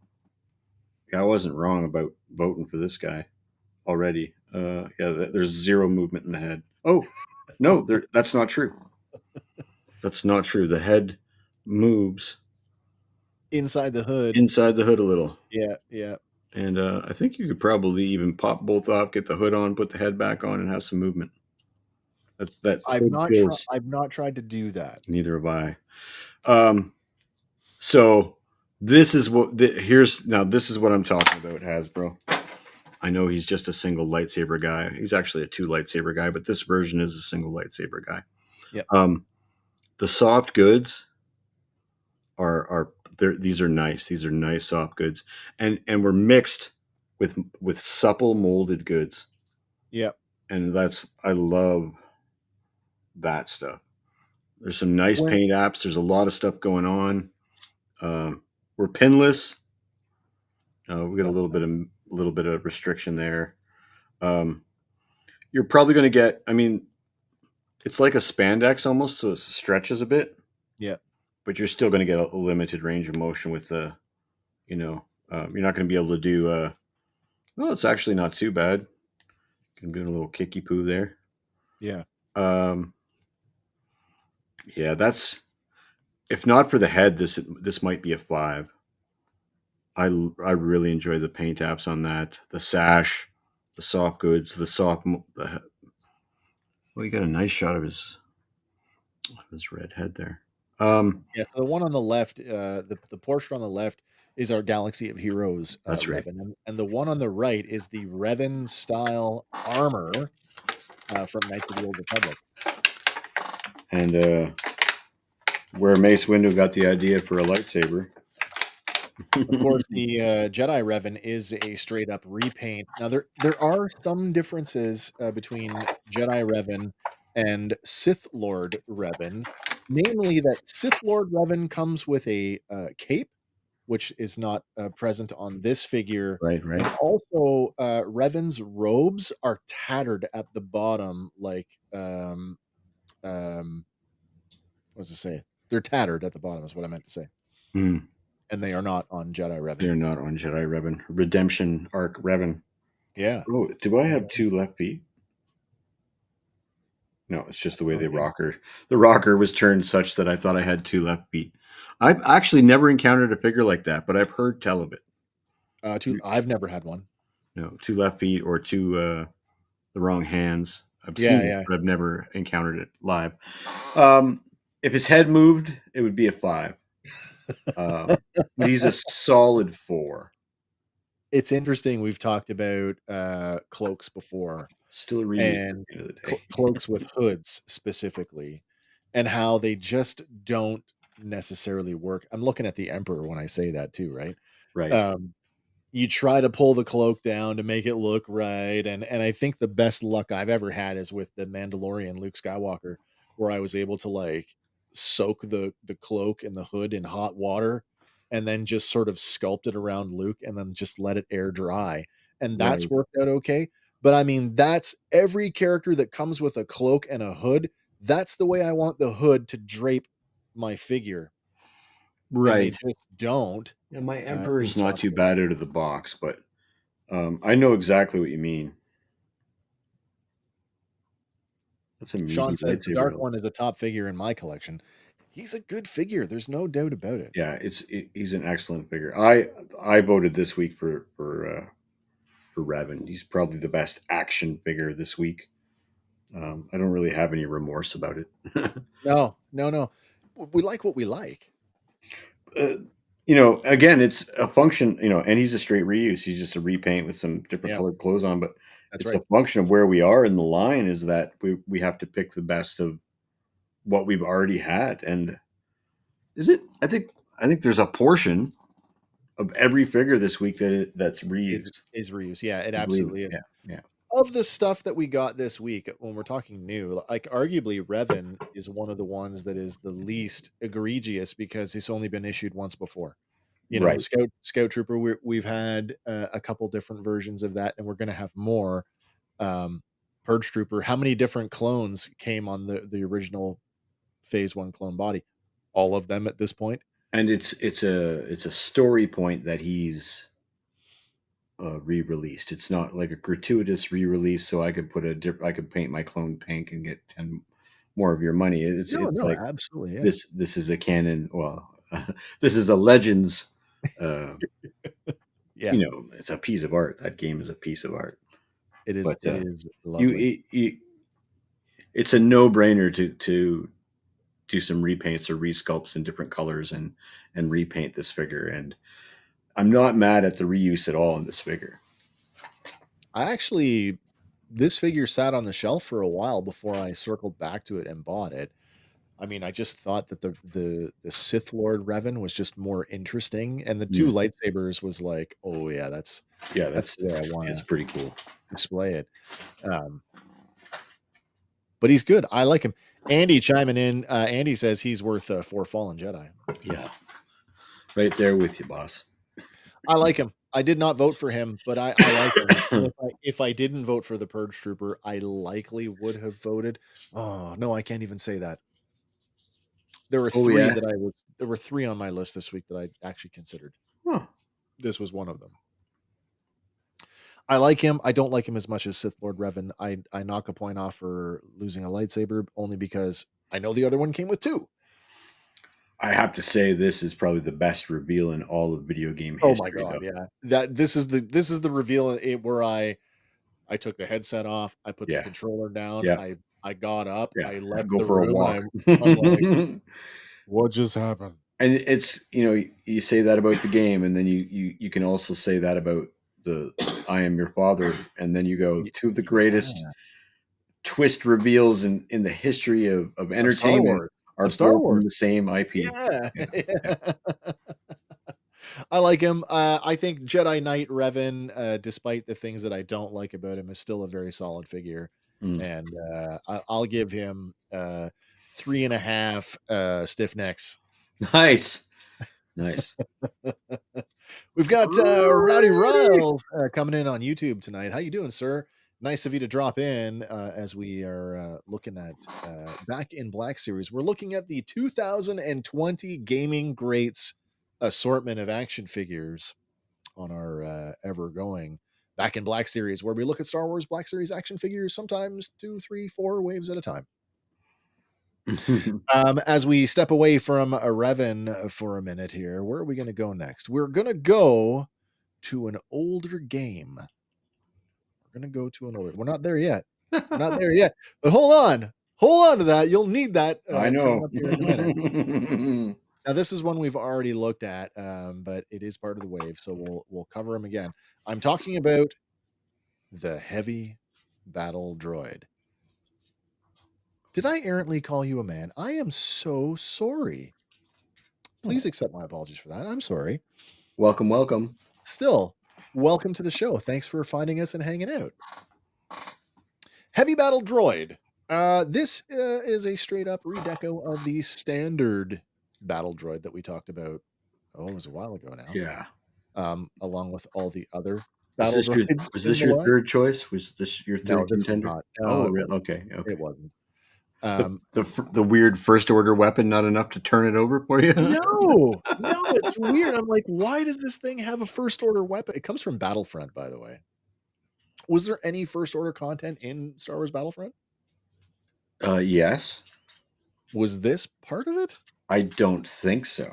Speaker 2: Yeah, I wasn't wrong about voting for this guy already. Yeah, there's zero movement in the head. Oh, no, that's not true. That's not true. The head moves
Speaker 1: Inside the hood.
Speaker 2: inside the hood a little.
Speaker 1: Yeah, yeah.
Speaker 2: And I think you could probably even pop both off, get the hood on, put the head back on, and have some movement. That hood feels.
Speaker 1: I've not tried to do that.
Speaker 2: Neither have I. So this is what this is what I'm talking about, Hasbro. I know he's just a single lightsaber guy. He's actually a 2 lightsaber guy, but this version is a single lightsaber guy.
Speaker 1: Yeah.
Speaker 2: The soft goods are these are nice. These are nice soft goods, and we're mixed with supple molded goods.
Speaker 1: Yeah.
Speaker 2: And I love that stuff. There's some nice paint apps. There's a lot of stuff going on. We're pinless. We got a little bit of restriction there. You're probably going to get. I mean, it's like a spandex almost, so it stretches a bit.
Speaker 1: Yeah.
Speaker 2: But you're still going to get a limited range of motion with the, you're not going to be able to do. Well, it's actually not too bad. I'm doing a little kicky poo there.
Speaker 1: Yeah.
Speaker 2: Yeah, that's. If not for the head, this might be a 5. I really enjoy the paint apps on that. The sash, the soft goods, the soft. Well, you got a nice shot of his red head there.
Speaker 1: Yeah. So the one on the left, the portrait on the left is our Galaxy of Heroes
Speaker 2: That's right.
Speaker 1: Revan, and the one on the right is the Revan style armor from Knights of the Old Republic.
Speaker 2: And where Mace Windu got the idea for a lightsaber.
Speaker 1: Of course, the Jedi Revan is a straight up repaint. Now there are some differences between Jedi Revan and Sith Lord Revan, namely that Sith Lord Revan comes with a cape, which is not present on this figure.
Speaker 2: Right.
Speaker 1: And also, Revan's robes are tattered at the bottom, like what does it say? They're tattered at the bottom, is what I meant to say.
Speaker 2: Mm.
Speaker 1: And they are not on Jedi Revan.
Speaker 2: They're not on Jedi Revan. Redemption Arc Revan.
Speaker 1: Yeah.
Speaker 2: Oh, do I have 2 left feet? No, it's just the way the rocker was turned such that I thought I had 2 left feet. I've actually never encountered a figure like that, but I've heard tell of it.
Speaker 1: I've never had one.
Speaker 2: No, 2 left feet or 2 the wrong hands. I've
Speaker 1: Yeah,
Speaker 2: seen
Speaker 1: yeah.
Speaker 2: it, but I've never encountered it live. If his head moved, it would be a 5. But he's a solid 4.
Speaker 1: It's interesting. We've talked about cloaks before,
Speaker 2: Still a reuse
Speaker 1: and
Speaker 2: at the end of the day.
Speaker 1: cloaks with hoods specifically, and how they just don't necessarily work. I'm looking at the Emperor when I say that too, right?
Speaker 2: Right.
Speaker 1: You try to pull the cloak down to make it look right, and I think the best luck I've ever had is with the Mandalorian Luke Skywalker, where I was able to like soak the cloak and the hood in hot water and then just sort of sculpt it around Luke and then just let it air dry, and
Speaker 2: Right.
Speaker 1: that's worked out okay. But I mean, that's every character that comes with a cloak and a hood. That's the way I want the hood to drape my figure, and they
Speaker 2: Right.
Speaker 1: just don't
Speaker 2: Yeah, my
Speaker 1: in
Speaker 2: Emperor's not
Speaker 1: Star
Speaker 2: too
Speaker 1: Wars.
Speaker 2: bad out of the box, but I know exactly what you mean. That's a
Speaker 1: Sean
Speaker 2: meaty
Speaker 1: says the
Speaker 2: lightsaber.
Speaker 1: Dark One is a top figure in my collection. He's a good figure. There's no doubt about it.
Speaker 2: Yeah, he's an excellent figure. I voted this week for Revan. He's probably the best action figure this week. I don't really have any remorse about it.
Speaker 1: No, no, no. We like what we like.
Speaker 2: uh, again, it's a function, and he's a straight reuse. He's just a repaint with some different
Speaker 1: Yeah,
Speaker 2: colored clothes on, but
Speaker 1: that's
Speaker 2: it's a
Speaker 1: right.
Speaker 2: function of where we are in the line is that we have to pick the best of what we've already had. And is it? I think there's a portion of every figure this week that's
Speaker 1: Is
Speaker 2: reuse.
Speaker 1: is reuse. Yeah, it
Speaker 2: I believe it.
Speaker 1: absolutely is.
Speaker 2: Yeah, yeah.
Speaker 1: Of the stuff that we got this week, when we're talking new, like arguably Revan is one of the ones that is the least egregious because it's only been issued once before. You know,
Speaker 2: Right.
Speaker 1: Scout Trooper, we've had a couple different versions of that, and we're going to have more. Purge Trooper, how many different clones came on the original Phase One clone body? All of them at this point.
Speaker 2: And it's a story point that he's re-released. It's not like a gratuitous re-release, so I could I could paint my clone pink and get 10 more of your money. It's
Speaker 1: No,
Speaker 2: it's
Speaker 1: no,
Speaker 2: like
Speaker 1: absolutely, yeah,
Speaker 2: this is a canon. Well, this is a Legends. Uh,
Speaker 1: yeah.
Speaker 2: it's a piece of art. That game is a piece of art.
Speaker 1: It is.
Speaker 2: But
Speaker 1: It is
Speaker 2: you,
Speaker 1: lovely.
Speaker 2: it's a no-brainer to do some repaints or resculpts in different colors and repaint this figure. And I'm not mad at the reuse at all in this figure.
Speaker 1: I actually, this figure sat on the shelf for a while before I circled back to it and bought it. I mean, I just thought that the Sith Lord Revan was just more interesting, and the two
Speaker 2: Mm.
Speaker 1: lightsabers was like, oh yeah,
Speaker 2: Yeah,
Speaker 1: that's the way I want
Speaker 2: it's
Speaker 1: to
Speaker 2: pretty cool.
Speaker 1: display it. Um, but he's good. I like him. Andy chiming in. Andy says he's worth 4 Fallen Jedi.
Speaker 2: Yeah, right there with you, boss.
Speaker 1: I like him. I did not vote for him, but I like him. And if I didn't vote for the Purge Trooper, I likely would have voted. Oh no, I can't even say that.
Speaker 2: Oh yeah.
Speaker 1: There were 3 on my list this week that I actually considered.
Speaker 2: Huh.
Speaker 1: This was one of them. I like him. I don't like him as much as Sith Lord Revan. I knock a point off for losing a lightsaber only because I know the other one came with 2.
Speaker 2: I have to say this is probably the best reveal in all of video game
Speaker 1: Oh my
Speaker 2: history,
Speaker 1: god,
Speaker 2: though.
Speaker 1: yeah. That this is the reveal where I took the headset off, I put the
Speaker 2: Yeah,
Speaker 1: controller down,
Speaker 2: yeah,
Speaker 1: I got up,
Speaker 2: yeah.
Speaker 1: I left
Speaker 2: Go
Speaker 1: the
Speaker 2: for a
Speaker 1: room, and
Speaker 2: walk.
Speaker 1: I'm like,
Speaker 2: And
Speaker 1: "What just happened?"
Speaker 2: it's you say that about the game, and then you can also say that about the I am your father, and then you go
Speaker 1: Y
Speaker 2: two of the greatest
Speaker 1: yeah,
Speaker 2: twist reveals in the history of
Speaker 1: of Star
Speaker 2: entertainment
Speaker 1: Wars,
Speaker 2: are
Speaker 1: of Star
Speaker 2: both from
Speaker 1: Wars.
Speaker 2: the same IP.
Speaker 1: Yeah.
Speaker 2: Yeah, yeah.
Speaker 1: Yeah. I like him. I think Jedi Knight Revan, despite the things that I don't like about him, is still a very solid figure,
Speaker 2: Mm.
Speaker 1: and I'll give him 3.5 stiff necks.
Speaker 2: Nice, nice.
Speaker 1: We've got Rowdy
Speaker 2: Rudy!
Speaker 1: Riles coming in on YouTube tonight. How you doing, sir? Nice of you to drop in as we are looking at Back in Black series. We're looking at the 2020 Gaming Greats assortment of action figures on our ever going Back in Black series, where we look at Star Wars Black Series action figures, sometimes 2, 3, 4 waves at a time. As we step away from a Revan for a minute here, where are we going to go next? We're going to go to an older game. We're going to go to an older. We're not there yet. We're not there yet. But hold on to that. You'll need that
Speaker 2: I
Speaker 1: coming
Speaker 2: know.
Speaker 1: up here in a minute. Now, this is one we've already looked at, but it is part of the wave, so we'll cover them again. I'm talking about the heavy battle droid. Did I errantly call you a man? I am so sorry. Please accept my apologies for that. I'm sorry.
Speaker 2: Welcome, welcome.
Speaker 1: Still, welcome to the show. Thanks for finding us and hanging out. Heavy battle droid. This is a straight up redeco of the standard battle droid that we talked about. Oh, it was a while ago now.
Speaker 2: Yeah.
Speaker 1: Along with all the other battle droids
Speaker 2: Was
Speaker 1: in
Speaker 2: this
Speaker 1: the
Speaker 2: your
Speaker 1: line.
Speaker 2: third choice? Was this your
Speaker 1: No,
Speaker 2: third
Speaker 1: this was
Speaker 2: contender?
Speaker 1: not. No,
Speaker 2: Oh,
Speaker 1: it
Speaker 2: really?
Speaker 1: wasn't.
Speaker 2: Okay, okay.
Speaker 1: It wasn't.
Speaker 2: The weird first order weapon not enough to turn it over for you?
Speaker 1: No, no, it's weird. I'm like, why does this thing have a first order weapon? It comes from Battlefront, by the way. Was there any first order content in Star Wars Battlefront?
Speaker 2: Yes.
Speaker 1: Was this part of it?
Speaker 2: I don't think so.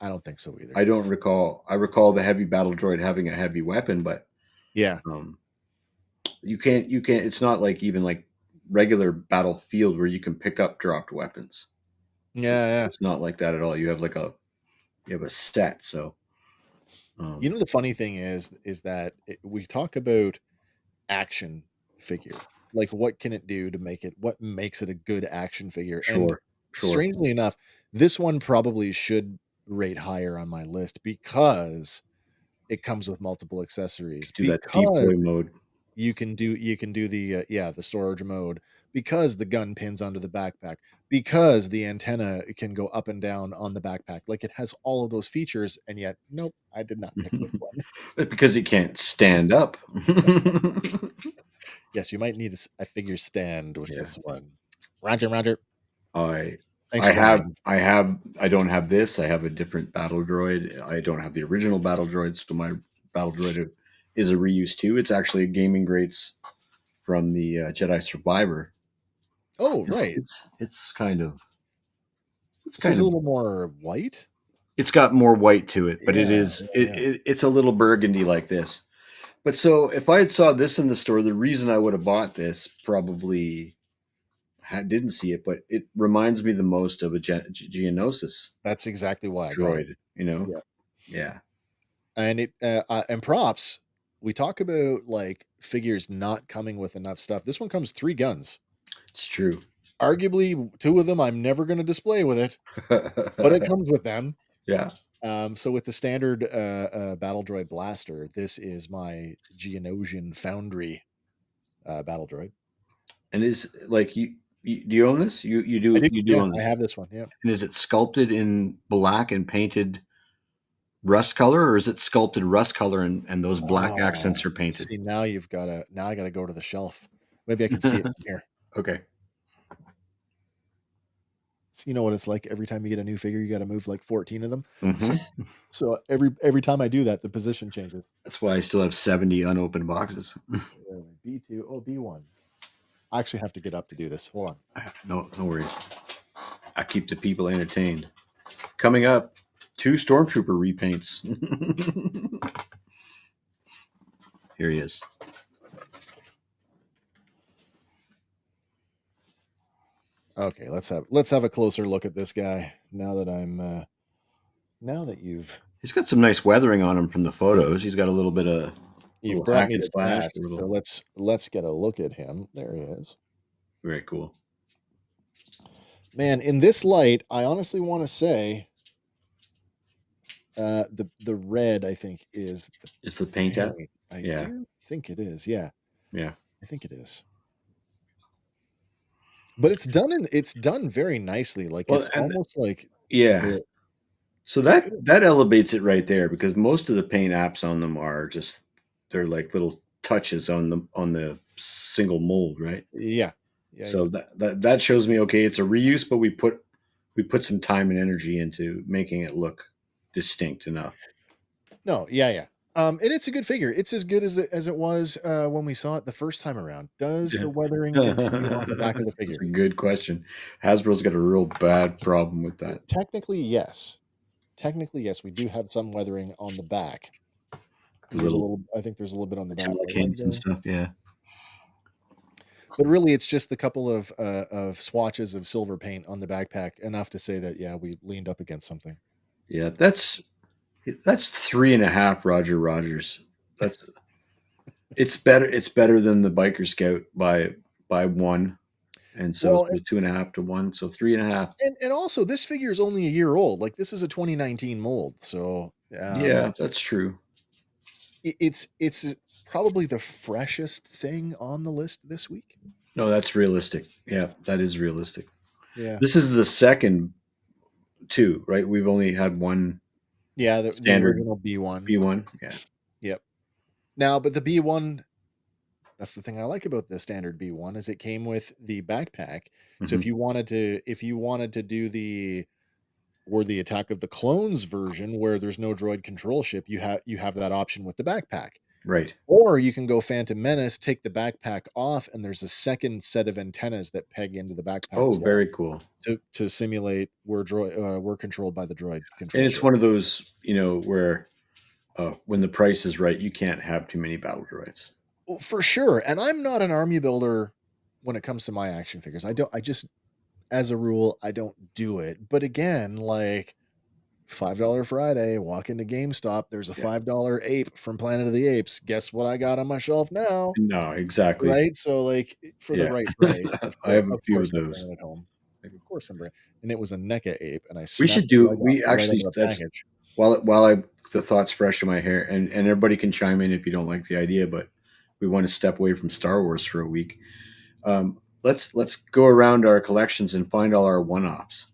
Speaker 1: I don't think so either.
Speaker 2: I don't recall. I recall the heavy battle droid having a heavy weapon, but
Speaker 1: Yeah.
Speaker 2: um, you can't. You can't. It's not like even like regular battlefield where you can pick up dropped weapons.
Speaker 1: Yeah, yeah.
Speaker 2: It's not like that at all. You have a set. So
Speaker 1: You
Speaker 2: um,
Speaker 1: know, the funny thing is that we talk about action figure. Like, what can it do to make it? What makes it a good action figure? And
Speaker 2: sure, sure.
Speaker 1: strangely enough, this one probably should rate higher on my list because it comes with multiple accessories.
Speaker 2: Do that
Speaker 1: Because
Speaker 2: decoy mode.
Speaker 1: you can do the the storage mode, because the gun pins onto the backpack, because the antenna can go up and down on the backpack. Like, it has all of those features, and yet nope, I did not pick this one.
Speaker 2: Because it can't stand up.
Speaker 1: Yes, you might need a figure stand with
Speaker 2: Yeah.
Speaker 1: this one. Roger, Roger.
Speaker 2: I
Speaker 1: Thanks
Speaker 2: I
Speaker 1: for the
Speaker 2: have
Speaker 1: name.
Speaker 2: I don't have this. I have a different battle droid. I don't have the original battle droid, so my battle droid is a reuse too. It's actually a gaming greats from the Jedi Survivor.
Speaker 1: Oh, right.
Speaker 2: It's kind of it's
Speaker 1: This is
Speaker 2: kind
Speaker 1: a
Speaker 2: of
Speaker 1: little more white.
Speaker 2: it's got more white to it, but
Speaker 1: Yeah, yeah, yeah.
Speaker 2: it's a little burgundy like this. But so if I had saw this in the store, the reason I would have bought this probably didn't see it, but it reminds me the most of a Geonosis
Speaker 1: That's exactly why I got it.
Speaker 2: droid. You know,
Speaker 1: Yeah.
Speaker 2: yeah,
Speaker 1: And props. We talk about like figures not coming with enough stuff. This one comes 3 guns.
Speaker 2: it's true.
Speaker 1: Arguably, 2 of them I'm never going to display with it, but it comes with them.
Speaker 2: Yeah,
Speaker 1: So with the standard battle droid blaster, this is my Geonosian Foundry battle droid.
Speaker 2: and is like do you own this?
Speaker 1: I do,
Speaker 2: You do
Speaker 1: yeah,
Speaker 2: own
Speaker 1: I
Speaker 2: this.
Speaker 1: have this one. Yeah.
Speaker 2: And is it sculpted in black and painted rust color, or is it sculpted rust color and those black
Speaker 1: Oh,
Speaker 2: accents are painted?
Speaker 1: see, now I gotta go to the shelf. Maybe I can see it from here.
Speaker 2: Okay.
Speaker 1: So you know what it's like every time you get a new figure, you got to move like 14 of them.
Speaker 2: Hmm.
Speaker 1: So every time I do that, the position changes.
Speaker 2: That's why I still have 70 unopened boxes.
Speaker 1: B2, oh, B1. I actually have to get up to do this. Hold on.
Speaker 2: No worries. I keep the people entertained. Coming up, 2 Stormtrooper repaints. Here he is.
Speaker 1: Okay, let's have a closer look at this guy now that now that
Speaker 2: He's got some nice weathering on him from the photos. He's got a little bit of
Speaker 1: you've
Speaker 2: little
Speaker 1: brought
Speaker 2: hack
Speaker 1: me
Speaker 2: and
Speaker 1: to
Speaker 2: slash.
Speaker 1: task.
Speaker 2: A
Speaker 1: So
Speaker 2: little
Speaker 1: let's get a look at him. There he is.
Speaker 2: very cool.
Speaker 1: Man, in this light, I honestly want to say the red, I think, is the
Speaker 2: Is the paint app?
Speaker 1: paint. I
Speaker 2: Yeah,
Speaker 1: do think it is. Yeah,
Speaker 2: yeah.
Speaker 1: I think it is. But it's done very nicely. Like,
Speaker 2: Well,
Speaker 1: it's
Speaker 2: and
Speaker 1: almost like
Speaker 2: yeah.
Speaker 1: the
Speaker 2: So that elevates it right there because most of the paint apps on them are just they're like little touches on the single mold, right?
Speaker 1: yeah. Yeah, yeah.
Speaker 2: So that shows me okay, it's a reuse, but we put some time and energy into making it look distinct enough.
Speaker 1: No, yeah, yeah. And it's a good figure. It's as good as it was when we saw it the first time around. Does
Speaker 2: Yeah.
Speaker 1: the weathering continue on the back of the
Speaker 2: That's
Speaker 1: figure?
Speaker 2: a good question. Hasbro's got a real bad problem with that.
Speaker 1: Technically, yes. Technically, yes. We do have some weathering on the back.
Speaker 2: The
Speaker 1: There's a
Speaker 2: little
Speaker 1: little. I think there's a little bit on the back
Speaker 2: metallic
Speaker 1: right leg
Speaker 2: hints and
Speaker 1: there.
Speaker 2: stuff. Yeah.
Speaker 1: But really, it's just the couple of swatches of silver paint on the backpack, enough to say that yeah, we leaned up against something.
Speaker 2: Yeah. That's 3.5 Roger Rogers. That's it's better. It's better than the Biker Scout by one, and so
Speaker 1: Well,
Speaker 2: it's 2.5 to one, so 3.5.
Speaker 1: and also this figure is only a year old. Like, this is a 2019 mold, so
Speaker 2: Yeah, that's true.
Speaker 1: it's probably the freshest thing on the list this week.
Speaker 2: No, that's realistic. Yeah, that is realistic.
Speaker 1: Yeah,
Speaker 2: This is the second two, right? We've only had one
Speaker 1: yeah. The
Speaker 2: standard
Speaker 1: original B1.
Speaker 2: B1. Yeah.
Speaker 1: Yep. Now, but the B1, that's the thing I like about the standard B1 is it came with the backpack. So
Speaker 2: Hmm.
Speaker 1: if you wanted to do the Attack of the Clones version where there's no droid control ship, you have that option with the backpack.
Speaker 2: Right.
Speaker 1: Or you can go Phantom Menace, take the backpack off, and there's a second set of antennas that peg into the backpack
Speaker 2: Oh,
Speaker 1: slot
Speaker 2: very cool.
Speaker 1: to simulate we're controlled by the droid
Speaker 2: And
Speaker 1: control
Speaker 2: it's
Speaker 1: ship.
Speaker 2: one of those, where when the price is right, you can't have too many battle droids.
Speaker 1: Well, for sure. And I'm not an army builder when it comes to my action figures. I just as a rule, I don't do it. But again, like $5 Friday, walk into GameStop, there's a
Speaker 2: Yeah.
Speaker 1: $5 ape from Planet of the Apes. Guess what I got on my shelf now?
Speaker 2: No, exactly.
Speaker 1: Right? So like for the
Speaker 2: Yeah.
Speaker 1: right price,
Speaker 2: I have a
Speaker 1: of
Speaker 2: few of
Speaker 1: course I'm
Speaker 2: those.
Speaker 1: bringing it home. Like, of course I'm bringing, and it was a NECA ape, and I
Speaker 2: We should
Speaker 1: snapped the
Speaker 2: do.
Speaker 1: leg off
Speaker 2: We
Speaker 1: right out
Speaker 2: actually.
Speaker 1: of the
Speaker 2: That's
Speaker 1: package.
Speaker 2: while I the thoughts fresh in my hair, and everybody can chime in if you don't like the idea, but we want to step away from Star Wars for a week. Let's go around our collections and find all our one offs.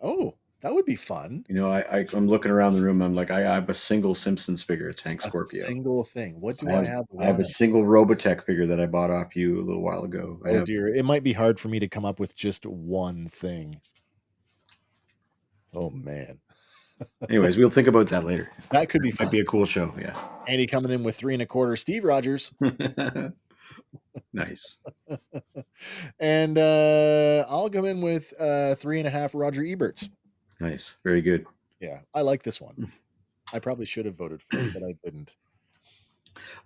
Speaker 1: Oh, that would be fun.
Speaker 2: I'm looking around the room. I'm like, I have a single Simpsons figure. It's Hank
Speaker 1: A
Speaker 2: Scorpio.
Speaker 1: single thing. What
Speaker 2: I
Speaker 1: do I
Speaker 2: have
Speaker 1: have
Speaker 2: I have
Speaker 1: one
Speaker 2: a
Speaker 1: of?
Speaker 2: single Robotech figure that I bought off you a little while ago. I
Speaker 1: Oh
Speaker 2: have.
Speaker 1: dear, it might be hard for me to come up with just one thing. Oh man,
Speaker 2: Anyways, we'll think about that later.
Speaker 1: that could be
Speaker 2: Might be
Speaker 1: fun.
Speaker 2: a cool show. Yeah.
Speaker 1: Andy coming in with 3 1/4 Steve Rogers,
Speaker 2: Nice.
Speaker 1: and I'll come in with 3 1/2 Roger Eberts.
Speaker 2: Nice. Very good.
Speaker 1: Yeah, I like this one. I probably should have voted for it, but I didn't.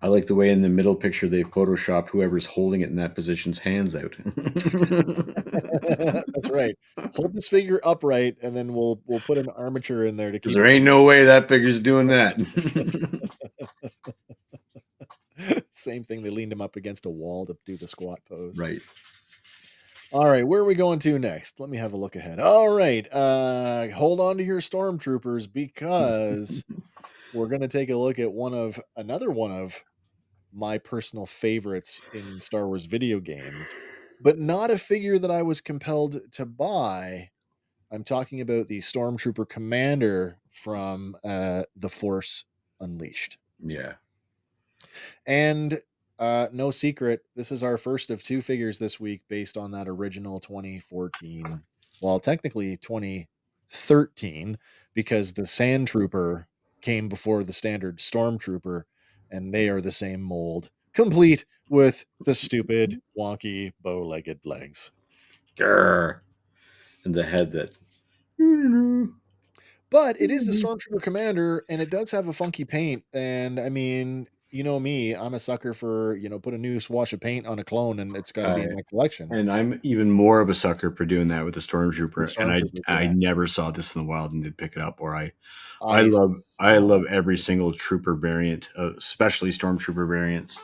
Speaker 2: I like the way in the middle picture they photoshopped whoever's holding it in that position's hands out.
Speaker 1: That's right. Hold this figure upright, and then we'll put an armature in there to
Speaker 2: Because
Speaker 1: keep
Speaker 2: there
Speaker 1: it
Speaker 2: ain't
Speaker 1: from.
Speaker 2: no way that figure's doing that.
Speaker 1: Same thing. They leaned him up against a wall to do the squat pose.
Speaker 2: Right.
Speaker 1: All right, where are we going to next? Let me have a look ahead. All right, hold on to your stormtroopers because we're going to take a look at another one of my personal favorites in Star Wars video games, but not a figure that I was compelled to buy. I'm talking about the Stormtrooper Commander from The Force Unleashed.
Speaker 2: Yeah.
Speaker 1: And no secret, this is our first of two figures this week based on that original 2014. Well, technically 2013, because the Sand Trooper came before the standard Stormtrooper, and they are the same mold, complete with the stupid, wonky, bow legged legs.
Speaker 2: Grr. And the head that.
Speaker 1: But it is the Stormtrooper Commander, and it does have a funky paint. And I mean, you know me, I'm a sucker for, put a new swash of paint on a clone, and it's got to be in
Speaker 2: I,
Speaker 1: my collection.
Speaker 2: and I'm even more of a sucker for doing that with the
Speaker 1: With
Speaker 2: Stormtrooper. And
Speaker 1: Stormtroopers,
Speaker 2: I
Speaker 1: yeah.
Speaker 2: never saw this in the wild and did pick it up. Or I
Speaker 1: I
Speaker 2: I
Speaker 1: saw
Speaker 2: love every single trooper variant, especially Stormtrooper variants.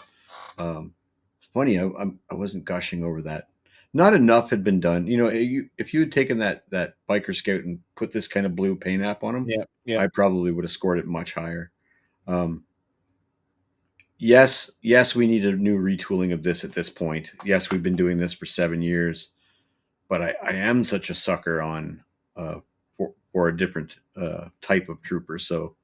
Speaker 2: It's funny, I wasn't gushing over that. Not enough had been done. If you had taken that biker scout and put this kind of blue paint app on him,
Speaker 1: yeah, yeah.
Speaker 2: I probably would have scored it much higher. Um, yes, we need a new retooling of this at this point. Yes, we've been doing this for 7 years, but I am such a sucker on for a different type of trooper. So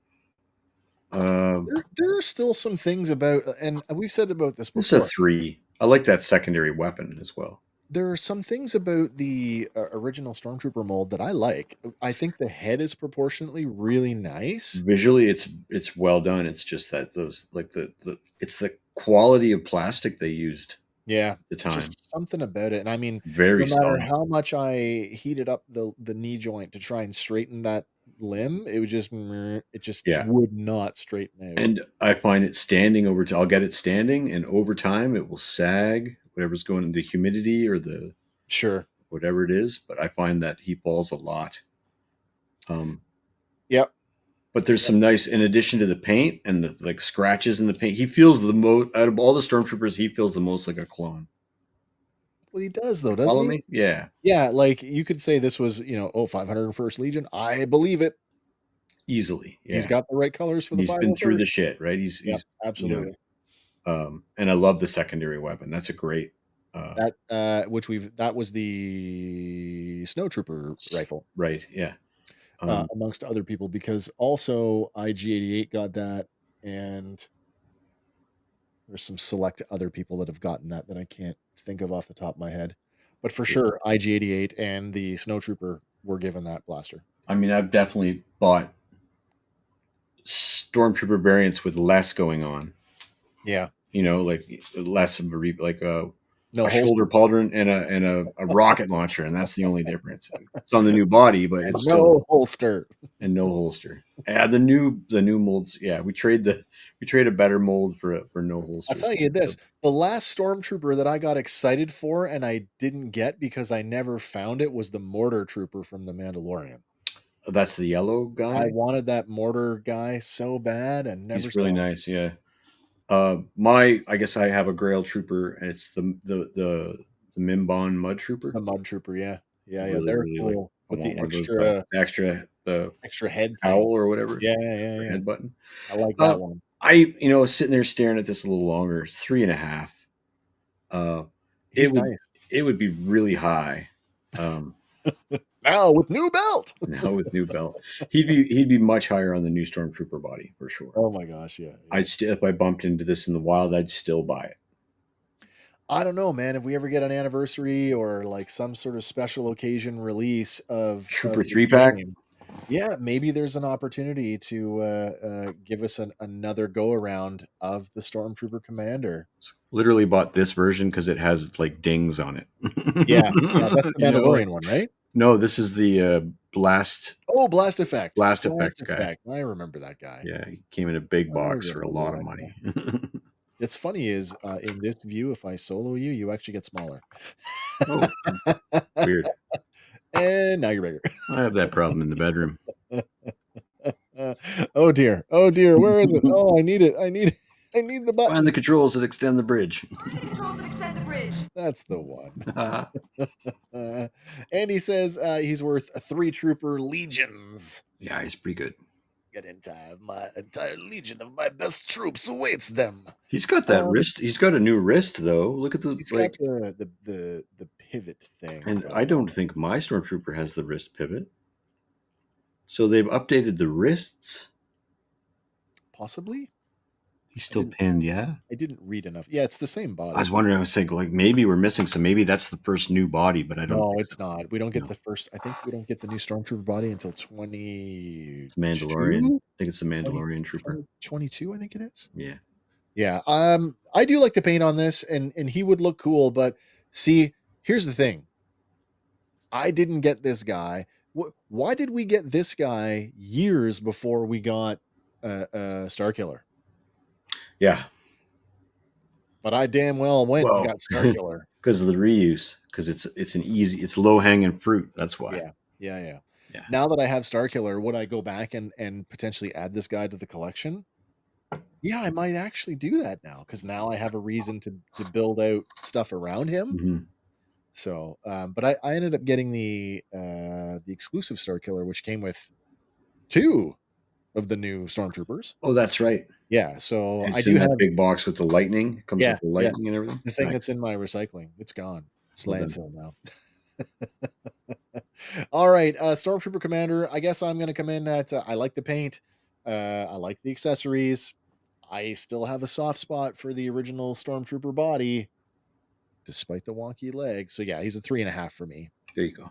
Speaker 1: There are still some things about, and we've said about this
Speaker 2: it's a
Speaker 1: before.
Speaker 2: 3. I like that secondary weapon as well.
Speaker 1: There are some things about the original Stormtrooper mold that I like. I think the head is proportionately really nice.
Speaker 2: Visually, it's well done. It's just that those like it's the quality of plastic they used
Speaker 1: Yeah,
Speaker 2: at the time.
Speaker 1: just something about it, and I mean, no
Speaker 2: Very
Speaker 1: matter
Speaker 2: stunning.
Speaker 1: how much I heated up the knee joint to try and straighten that limb, it would just it just
Speaker 2: Yeah.
Speaker 1: would not straighten out.
Speaker 2: And I find it standing over. I'll get it standing, and over time, it will sag. Whatever's going in the humidity or the
Speaker 1: Sure.
Speaker 2: whatever it is. But I find that he falls a lot. Um,
Speaker 1: Yep.
Speaker 2: but there's some nice, in addition to the paint and the like scratches in the paint. He feels the most out of all the stormtroopers. He feels the most like a clone.
Speaker 1: Well, he does though, doesn't
Speaker 2: Follow
Speaker 1: he?
Speaker 2: me? Yeah,
Speaker 1: Yeah, like you could say this was, 501st Legion. I believe it.
Speaker 2: easily.
Speaker 1: He's
Speaker 2: Yeah,
Speaker 1: got the right colors for
Speaker 2: and
Speaker 1: the
Speaker 2: he's been through the
Speaker 1: 501st.
Speaker 2: shit, right?
Speaker 1: Yep,
Speaker 2: You know,
Speaker 1: absolutely.
Speaker 2: and I love the secondary weapon. That's a great. Uh,
Speaker 1: That was the snowtrooper rifle,
Speaker 2: right. Yeah. Um,
Speaker 1: amongst other people, because also IG88 got that, and There's some select other people that have gotten that I can't think of off the top of my head. But for
Speaker 2: Yeah.
Speaker 1: sure, IG-88 and the Snowtrooper were given that blaster.
Speaker 2: I mean, I've definitely bought Stormtrooper variants with less going on.
Speaker 1: Yeah.
Speaker 2: Like less of a
Speaker 1: No
Speaker 2: shoulder
Speaker 1: holster.
Speaker 2: pauldron and a rocket launcher, and that's the only difference. It's on the new body, but
Speaker 1: And
Speaker 2: it's still
Speaker 1: no holster.
Speaker 2: and no holster. Yeah, the new molds. Yeah, we trade a better mold for no
Speaker 1: I'll
Speaker 2: holsters.
Speaker 1: tell you this, the last Stormtrooper that I got excited for and I didn't get because I never found it was the Mortar Trooper from The Mandalorian.
Speaker 2: That's the yellow
Speaker 1: I
Speaker 2: guy.
Speaker 1: wanted that Mortar guy so bad and never
Speaker 2: He's really
Speaker 1: saw him.
Speaker 2: nice. Yeah. I guess I have a Grail Trooper, and it's the Mimbon Mud
Speaker 1: The
Speaker 2: Trooper.
Speaker 1: Mud Trooper, yeah. Yeah, yeah,
Speaker 2: Really,
Speaker 1: they're
Speaker 2: really like.
Speaker 1: cool
Speaker 2: I
Speaker 1: with
Speaker 2: want
Speaker 1: the
Speaker 2: one of those, but
Speaker 1: extra
Speaker 2: the extra
Speaker 1: extra head thing.
Speaker 2: cowl or whatever,
Speaker 1: Yeah, yeah,
Speaker 2: or
Speaker 1: yeah.
Speaker 2: head button.
Speaker 1: I like
Speaker 2: Uh,
Speaker 1: that one.
Speaker 2: I sitting there staring at this a little longer, 3.5. Uh, it
Speaker 1: He's
Speaker 2: would
Speaker 1: nice.
Speaker 2: be really high.
Speaker 1: Now with new belt.
Speaker 2: Now with new belt, he'd be much higher on the new Stormtrooper body for sure.
Speaker 1: Oh my gosh, yeah.
Speaker 2: I'd still, if I bumped into this in the wild, I'd still buy it.
Speaker 1: I don't know, man. If we ever get an anniversary or like some sort of special occasion release of
Speaker 2: Trooper
Speaker 1: the
Speaker 2: 3-pack.
Speaker 1: game, yeah, maybe there's an opportunity to give us another go around of the Stormtrooper Commander.
Speaker 2: Literally bought this version because it has like dings on it.
Speaker 1: Yeah, yeah, that's the
Speaker 2: Like,
Speaker 1: Mandalorian one, right?
Speaker 2: no, this is the blast
Speaker 1: Oh, Blast Effect.
Speaker 2: effect guy.
Speaker 1: I remember that guy.
Speaker 2: Yeah, he came in a big
Speaker 1: I
Speaker 2: box for a
Speaker 1: remember
Speaker 2: lot of
Speaker 1: that
Speaker 2: money.
Speaker 1: guy. It's funny is in this view, if I solo you, you actually get smaller.
Speaker 2: Oh, weird.
Speaker 1: And now you're bigger.
Speaker 2: I have that problem in the bedroom.
Speaker 1: Oh dear. Oh dear. Where is it? Oh, I need it. I need the button.
Speaker 2: Find the controls that extend the bridge.
Speaker 3: Controls that extend the bridge.
Speaker 1: That's the one. Andy says he's worth 3 trooper legions.
Speaker 2: Yeah, he's pretty good.
Speaker 1: Get in time. My entire legion of my best troops awaits them.
Speaker 2: He's got that wrist. He's got a new wrist though. Look at the
Speaker 1: He's got the pivot thing.
Speaker 2: And I don't think my Stormtrooper has the wrist pivot. So they've updated the wrists.
Speaker 1: Possibly.
Speaker 2: He's still pinned, yeah.
Speaker 1: I didn't read enough. Yeah, it's the same body.
Speaker 2: I was wondering. I was thinking, like, maybe we're missing some. Maybe that's the first new body, but I don't.
Speaker 1: No,
Speaker 2: think
Speaker 1: it's not. We don't get the first. I think we don't get the new Stormtrooper body until 20.
Speaker 2: Mandalorian. I think it's the Mandalorian Trooper.
Speaker 1: 22, I think it is.
Speaker 2: Yeah.
Speaker 1: Yeah. I do like the paint on this, and he would look cool. But see, here's the thing. I didn't get this guy. Why did we get this guy years before we got Starkiller?
Speaker 2: Yeah.
Speaker 1: But I damn well went and got Starkiller
Speaker 2: because of the reuse. Because it's low hanging fruit. That's why.
Speaker 1: Yeah. Now that I have Starkiller, would I go back and potentially add this guy to the collection? Yeah, I might actually do that now because now I have a reason to build out stuff around him.
Speaker 2: Mm-hmm.
Speaker 1: So, but I ended up getting the exclusive Starkiller, which came with 2 of the new Stormtroopers.
Speaker 2: Oh, that's right.
Speaker 1: Yeah, so
Speaker 2: it's
Speaker 1: I do have
Speaker 2: that big box with the lightning. It comes with the lightning and everything.
Speaker 1: The thing that's in my recycling, it's gone. It's landfill now. All right, Stormtrooper Commander. I guess I'm going to come in at. I like the paint. I like the accessories. I still have a soft spot for the original Stormtrooper body, despite the wonky leg. So yeah, he's a 3.5 for me.
Speaker 2: There you go.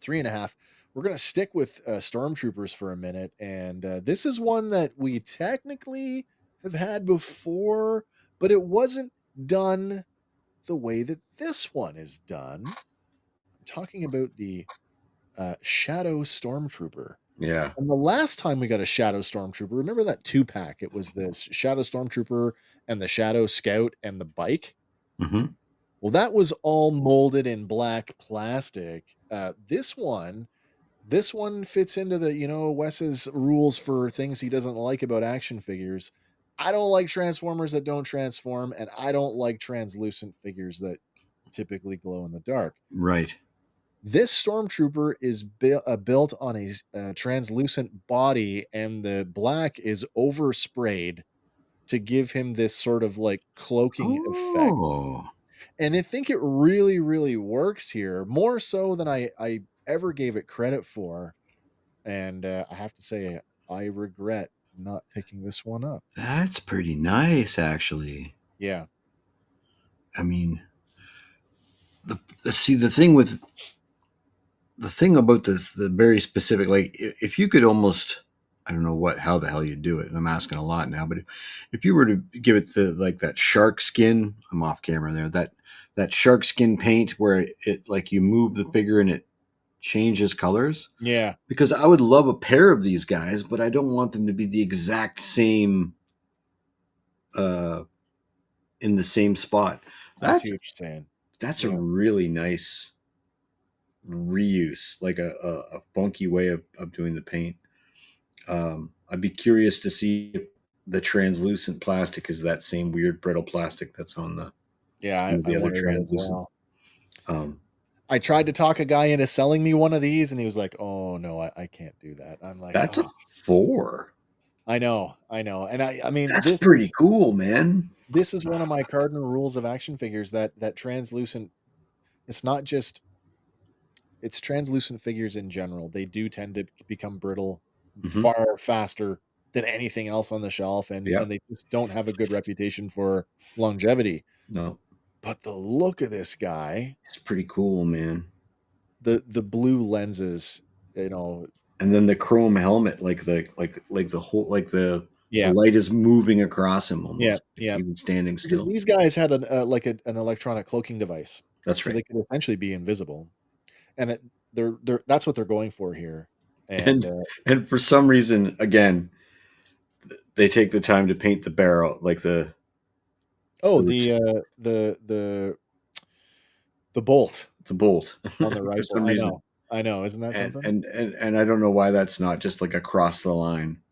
Speaker 1: 3.5. We're going to stick with Stormtroopers for a minute. And this is one that we technically have had before, but it wasn't done the way that this one is done. I'm talking about the Shadow Stormtrooper.
Speaker 2: Yeah.
Speaker 1: And the last time we got a Shadow Stormtrooper, remember that 2-pack? It was the Shadow Stormtrooper and the Shadow Scout and the bike.
Speaker 2: Mm-hmm.
Speaker 1: Well, that was all molded in black plastic. This one fits into the, Wes's rules for things he doesn't like about action figures. I don't like Transformers that don't transform, and I don't like translucent figures that typically glow in the dark.
Speaker 2: Right.
Speaker 1: This Stormtrooper is built on a translucent body, and the black is oversprayed to give him this sort of like cloaking effect. And I think it really, really works here, more so than I ever gave it credit for. And I have to say, I regret not picking this one up.
Speaker 2: That's pretty nice, actually.
Speaker 1: Yeah.
Speaker 2: I mean, the thing with the thing about this, the very specific, like if you could almost, I don't know how the hell you do it. And I'm asking a lot now, but if you were to give it to like that shark skin, I'm off camera there, that shark skin paint where it like you move the figure and it changes colors.
Speaker 1: Yeah.
Speaker 2: Because I would love a pair of these guys, but I don't want them to be the exact same, uh, in the same spot.
Speaker 1: I see
Speaker 2: That's
Speaker 1: what you're saying.
Speaker 2: that's a
Speaker 1: Yeah.
Speaker 2: really nice reuse, like a funky way of doing the paint. I'd be curious to see if the translucent plastic is that same weird brittle plastic that's on
Speaker 1: Yeah, I
Speaker 2: the other
Speaker 1: wonder that as
Speaker 2: translucent.
Speaker 1: well.
Speaker 2: Um,
Speaker 1: I tried to talk a guy into selling me one of these, and he was like, "Oh no, I can't do that." I'm like,
Speaker 2: that's a
Speaker 1: "Oh,
Speaker 2: 4.
Speaker 1: I know, and I mean,
Speaker 2: That's pretty cool, man.
Speaker 1: this is one of my cardinal rules of action figures that translucent. It's not just it's translucent figures in general. They do tend to become brittle
Speaker 2: Hmm.
Speaker 1: far faster than anything else on the shelf,
Speaker 2: Yeah,
Speaker 1: and they just don't have a good reputation for longevity.
Speaker 2: no,
Speaker 1: But the look of this guy,
Speaker 2: it's pretty cool, man.
Speaker 1: the blue lenses, you know,
Speaker 2: And then the chrome helmet, like the whole the
Speaker 1: yeah,
Speaker 2: light is moving across him
Speaker 1: yeah,
Speaker 2: almost, like
Speaker 1: yeah.
Speaker 2: even standing
Speaker 1: Because
Speaker 2: still.
Speaker 1: these guys had an electronic cloaking device,
Speaker 2: That's
Speaker 1: so
Speaker 2: right.
Speaker 1: they could essentially be invisible, and they're that's what they're going for here. And
Speaker 2: And and for some reason, again, they take the time to paint the barrel, like
Speaker 1: oh,
Speaker 2: the
Speaker 1: the bolt
Speaker 2: the bolt
Speaker 1: on the
Speaker 2: for
Speaker 1: rifle.
Speaker 2: some reason.
Speaker 1: I know, isn't that
Speaker 2: And,
Speaker 1: something?
Speaker 2: and and and I don't know why that's not just like across the line.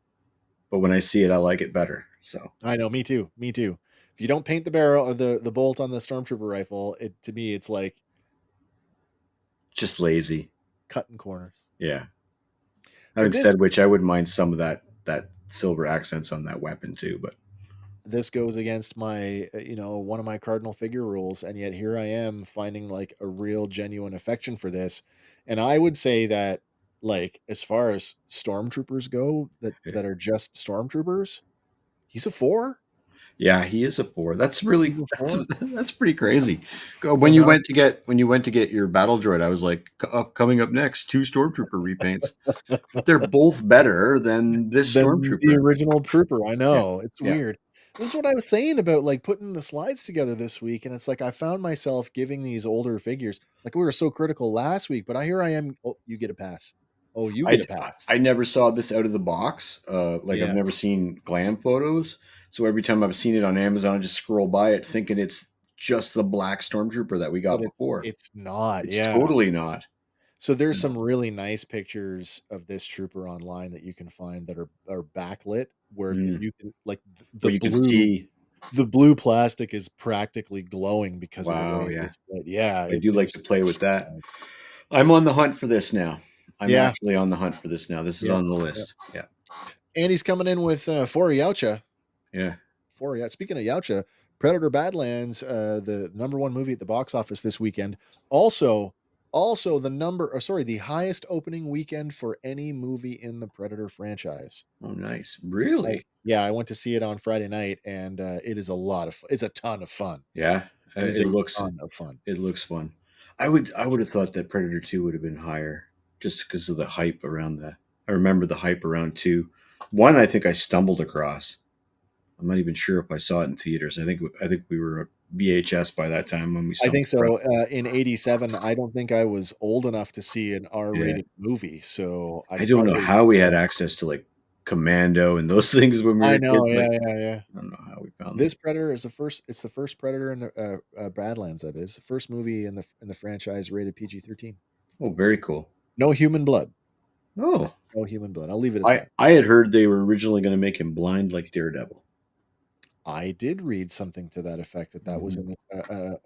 Speaker 2: But when I see it, I like it better. So
Speaker 1: I know, me too, me too. If you don't paint the barrel or the bolt on the stormtrooper rifle, it to me it's like
Speaker 2: just lazy.
Speaker 1: cutting corners.
Speaker 2: Yeah.
Speaker 1: But
Speaker 2: Having said which, I wouldn't mind some of that silver accents on that weapon too. But
Speaker 1: this goes against my one of my cardinal figure rules, and yet here I am finding like a real genuine affection for this. And I would say that, like, as far as stormtroopers go, that are just stormtroopers, he's a 4.
Speaker 2: yeah, he is a 4. That's really
Speaker 1: He's a
Speaker 2: that's
Speaker 1: 4.
Speaker 2: that's pretty crazy.
Speaker 1: The amount
Speaker 2: When you went to get your battle droid, I was like, coming up next, 2 stormtrooper repaints. But they're both better than this
Speaker 1: than the
Speaker 2: stormtrooper.
Speaker 1: original trooper. I
Speaker 2: Yeah.
Speaker 1: know, it's
Speaker 2: Yeah.
Speaker 1: weird. This is what I was saying about, like, putting the slides together this week, and it's like I found myself giving these older figures, like, we were so critical last week, but here I am, "Oh, you get a pass. Oh, you get
Speaker 2: I
Speaker 1: a pass."
Speaker 2: I never saw this out of the box. Like I've
Speaker 1: Yeah,
Speaker 2: never seen glam photos. So every time I've seen it on Amazon, I just scroll by it thinking it's just the black stormtrooper that we
Speaker 1: but
Speaker 2: got
Speaker 1: it's
Speaker 2: before.
Speaker 1: it's not,
Speaker 2: It's
Speaker 1: yeah.
Speaker 2: totally not.
Speaker 1: So there's
Speaker 2: You know,
Speaker 1: some really nice pictures of this trooper online that you can find that are backlit, where
Speaker 2: mm,
Speaker 1: you can, like,
Speaker 2: where you can see.
Speaker 1: the blue plastic is practically glowing because of the way
Speaker 2: Wow,
Speaker 1: it
Speaker 2: yeah,
Speaker 1: is lit. Yeah,
Speaker 2: I do like
Speaker 1: it's
Speaker 2: to play with that.
Speaker 1: nice.
Speaker 2: I'm on the hunt for this now. I'm
Speaker 1: Yeah,
Speaker 2: actually on the hunt for this now. This is
Speaker 1: yeah,
Speaker 2: on the
Speaker 1: yeah.
Speaker 2: list. Yeah,
Speaker 1: And he's coming in with, 4 Yautja.
Speaker 2: yeah.
Speaker 1: 4 Yau Speaking of Yautja, Predator: Badlands, the number 1 movie at the box office this weekend. Also the highest opening weekend for any movie in the Predator franchise.
Speaker 2: Oh, nice. Really?
Speaker 1: Yeah, I went to see it on Friday night, and, it is a lot of fu it's a ton of fun.
Speaker 2: Yeah.
Speaker 1: It is a ton of fun.
Speaker 2: It looks fun. I would have thought that Predator 2 would have been higher just because of the hype around the I remember the hype around 2. 1 I think I stumbled across. I'm not even sure if I saw it in theaters. I think we were a VHS by that time when we
Speaker 1: I
Speaker 2: stumbled
Speaker 1: think
Speaker 2: across.
Speaker 1: so, in '87, I don't think I was old enough to see an
Speaker 2: Yeah.
Speaker 1: R-rated movie, so I
Speaker 2: I don't know
Speaker 1: probably
Speaker 2: how we
Speaker 1: saw
Speaker 2: had access to like Commando and those things when we
Speaker 1: I
Speaker 2: were
Speaker 1: know,
Speaker 2: kids.
Speaker 1: yeah,
Speaker 2: Like
Speaker 1: yeah, yeah.
Speaker 2: I don't know how we found them.
Speaker 1: This Predator is the first Predator in the, Badlands, that is. The first movie in the franchise rated PG-13.
Speaker 2: Oh, very cool.
Speaker 1: No human blood.
Speaker 2: Oh,
Speaker 1: No human blood. I'll leave it at
Speaker 2: I
Speaker 1: that.
Speaker 2: I had heard they were originally going to make him blind like Daredevil.
Speaker 1: I did read something to that effect, that was
Speaker 2: Mhm.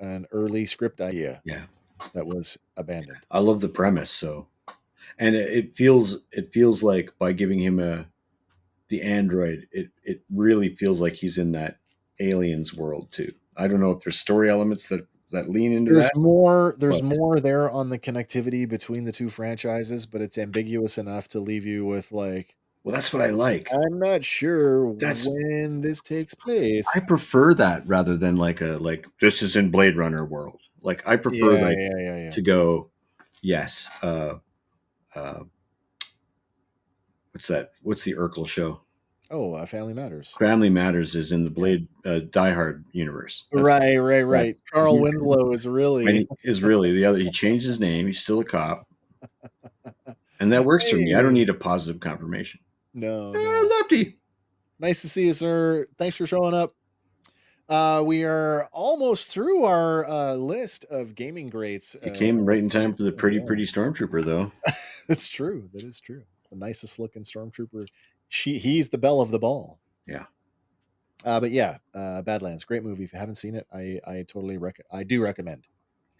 Speaker 1: an early script idea
Speaker 2: Yeah,
Speaker 1: that was abandoned.
Speaker 2: I love the premise. So, and it feels like by giving him the android, it really feels like he's in that aliens world too. I don't know if there's story elements that lean into that,
Speaker 1: There's
Speaker 2: but
Speaker 1: more there on the connectivity between the 2 franchises, but it's ambiguous enough to leave you with, like,
Speaker 2: Well, that's what I like.
Speaker 1: I'm not sure
Speaker 2: That's
Speaker 1: when this takes
Speaker 2: I
Speaker 1: place.
Speaker 2: prefer that rather than like this is in Blade Runner world. Like I prefer
Speaker 1: Yeah,
Speaker 2: like
Speaker 1: yeah, yeah, yeah.
Speaker 2: to go, yes. Uh, what's that? What's the Urkel show?
Speaker 1: Oh, Family Matters.
Speaker 2: Family Matters is in the
Speaker 1: Yeah.
Speaker 2: Blade Die Hard universe. That's
Speaker 1: Right, right,
Speaker 2: that.
Speaker 1: right. Carl
Speaker 2: He
Speaker 1: Winslow is really
Speaker 2: is really the other. He changed his name. He's still a cop, and that works for me. I don't
Speaker 1: Hey.
Speaker 2: need a positive confirmation.
Speaker 1: No, no.
Speaker 2: Lefty.
Speaker 1: Nice to see you, sir. Thanks for showing up. We are almost through our list of gaming greats.
Speaker 2: It came right in time for the pretty
Speaker 1: Yeah.
Speaker 2: stormtrooper, though.
Speaker 1: That's true. That is true. It's the nicest looking stormtrooper. He's the belle of the ball.
Speaker 2: Yeah.
Speaker 1: But yeah, Badlands, great movie. If you haven't seen it, I totally I do recommend.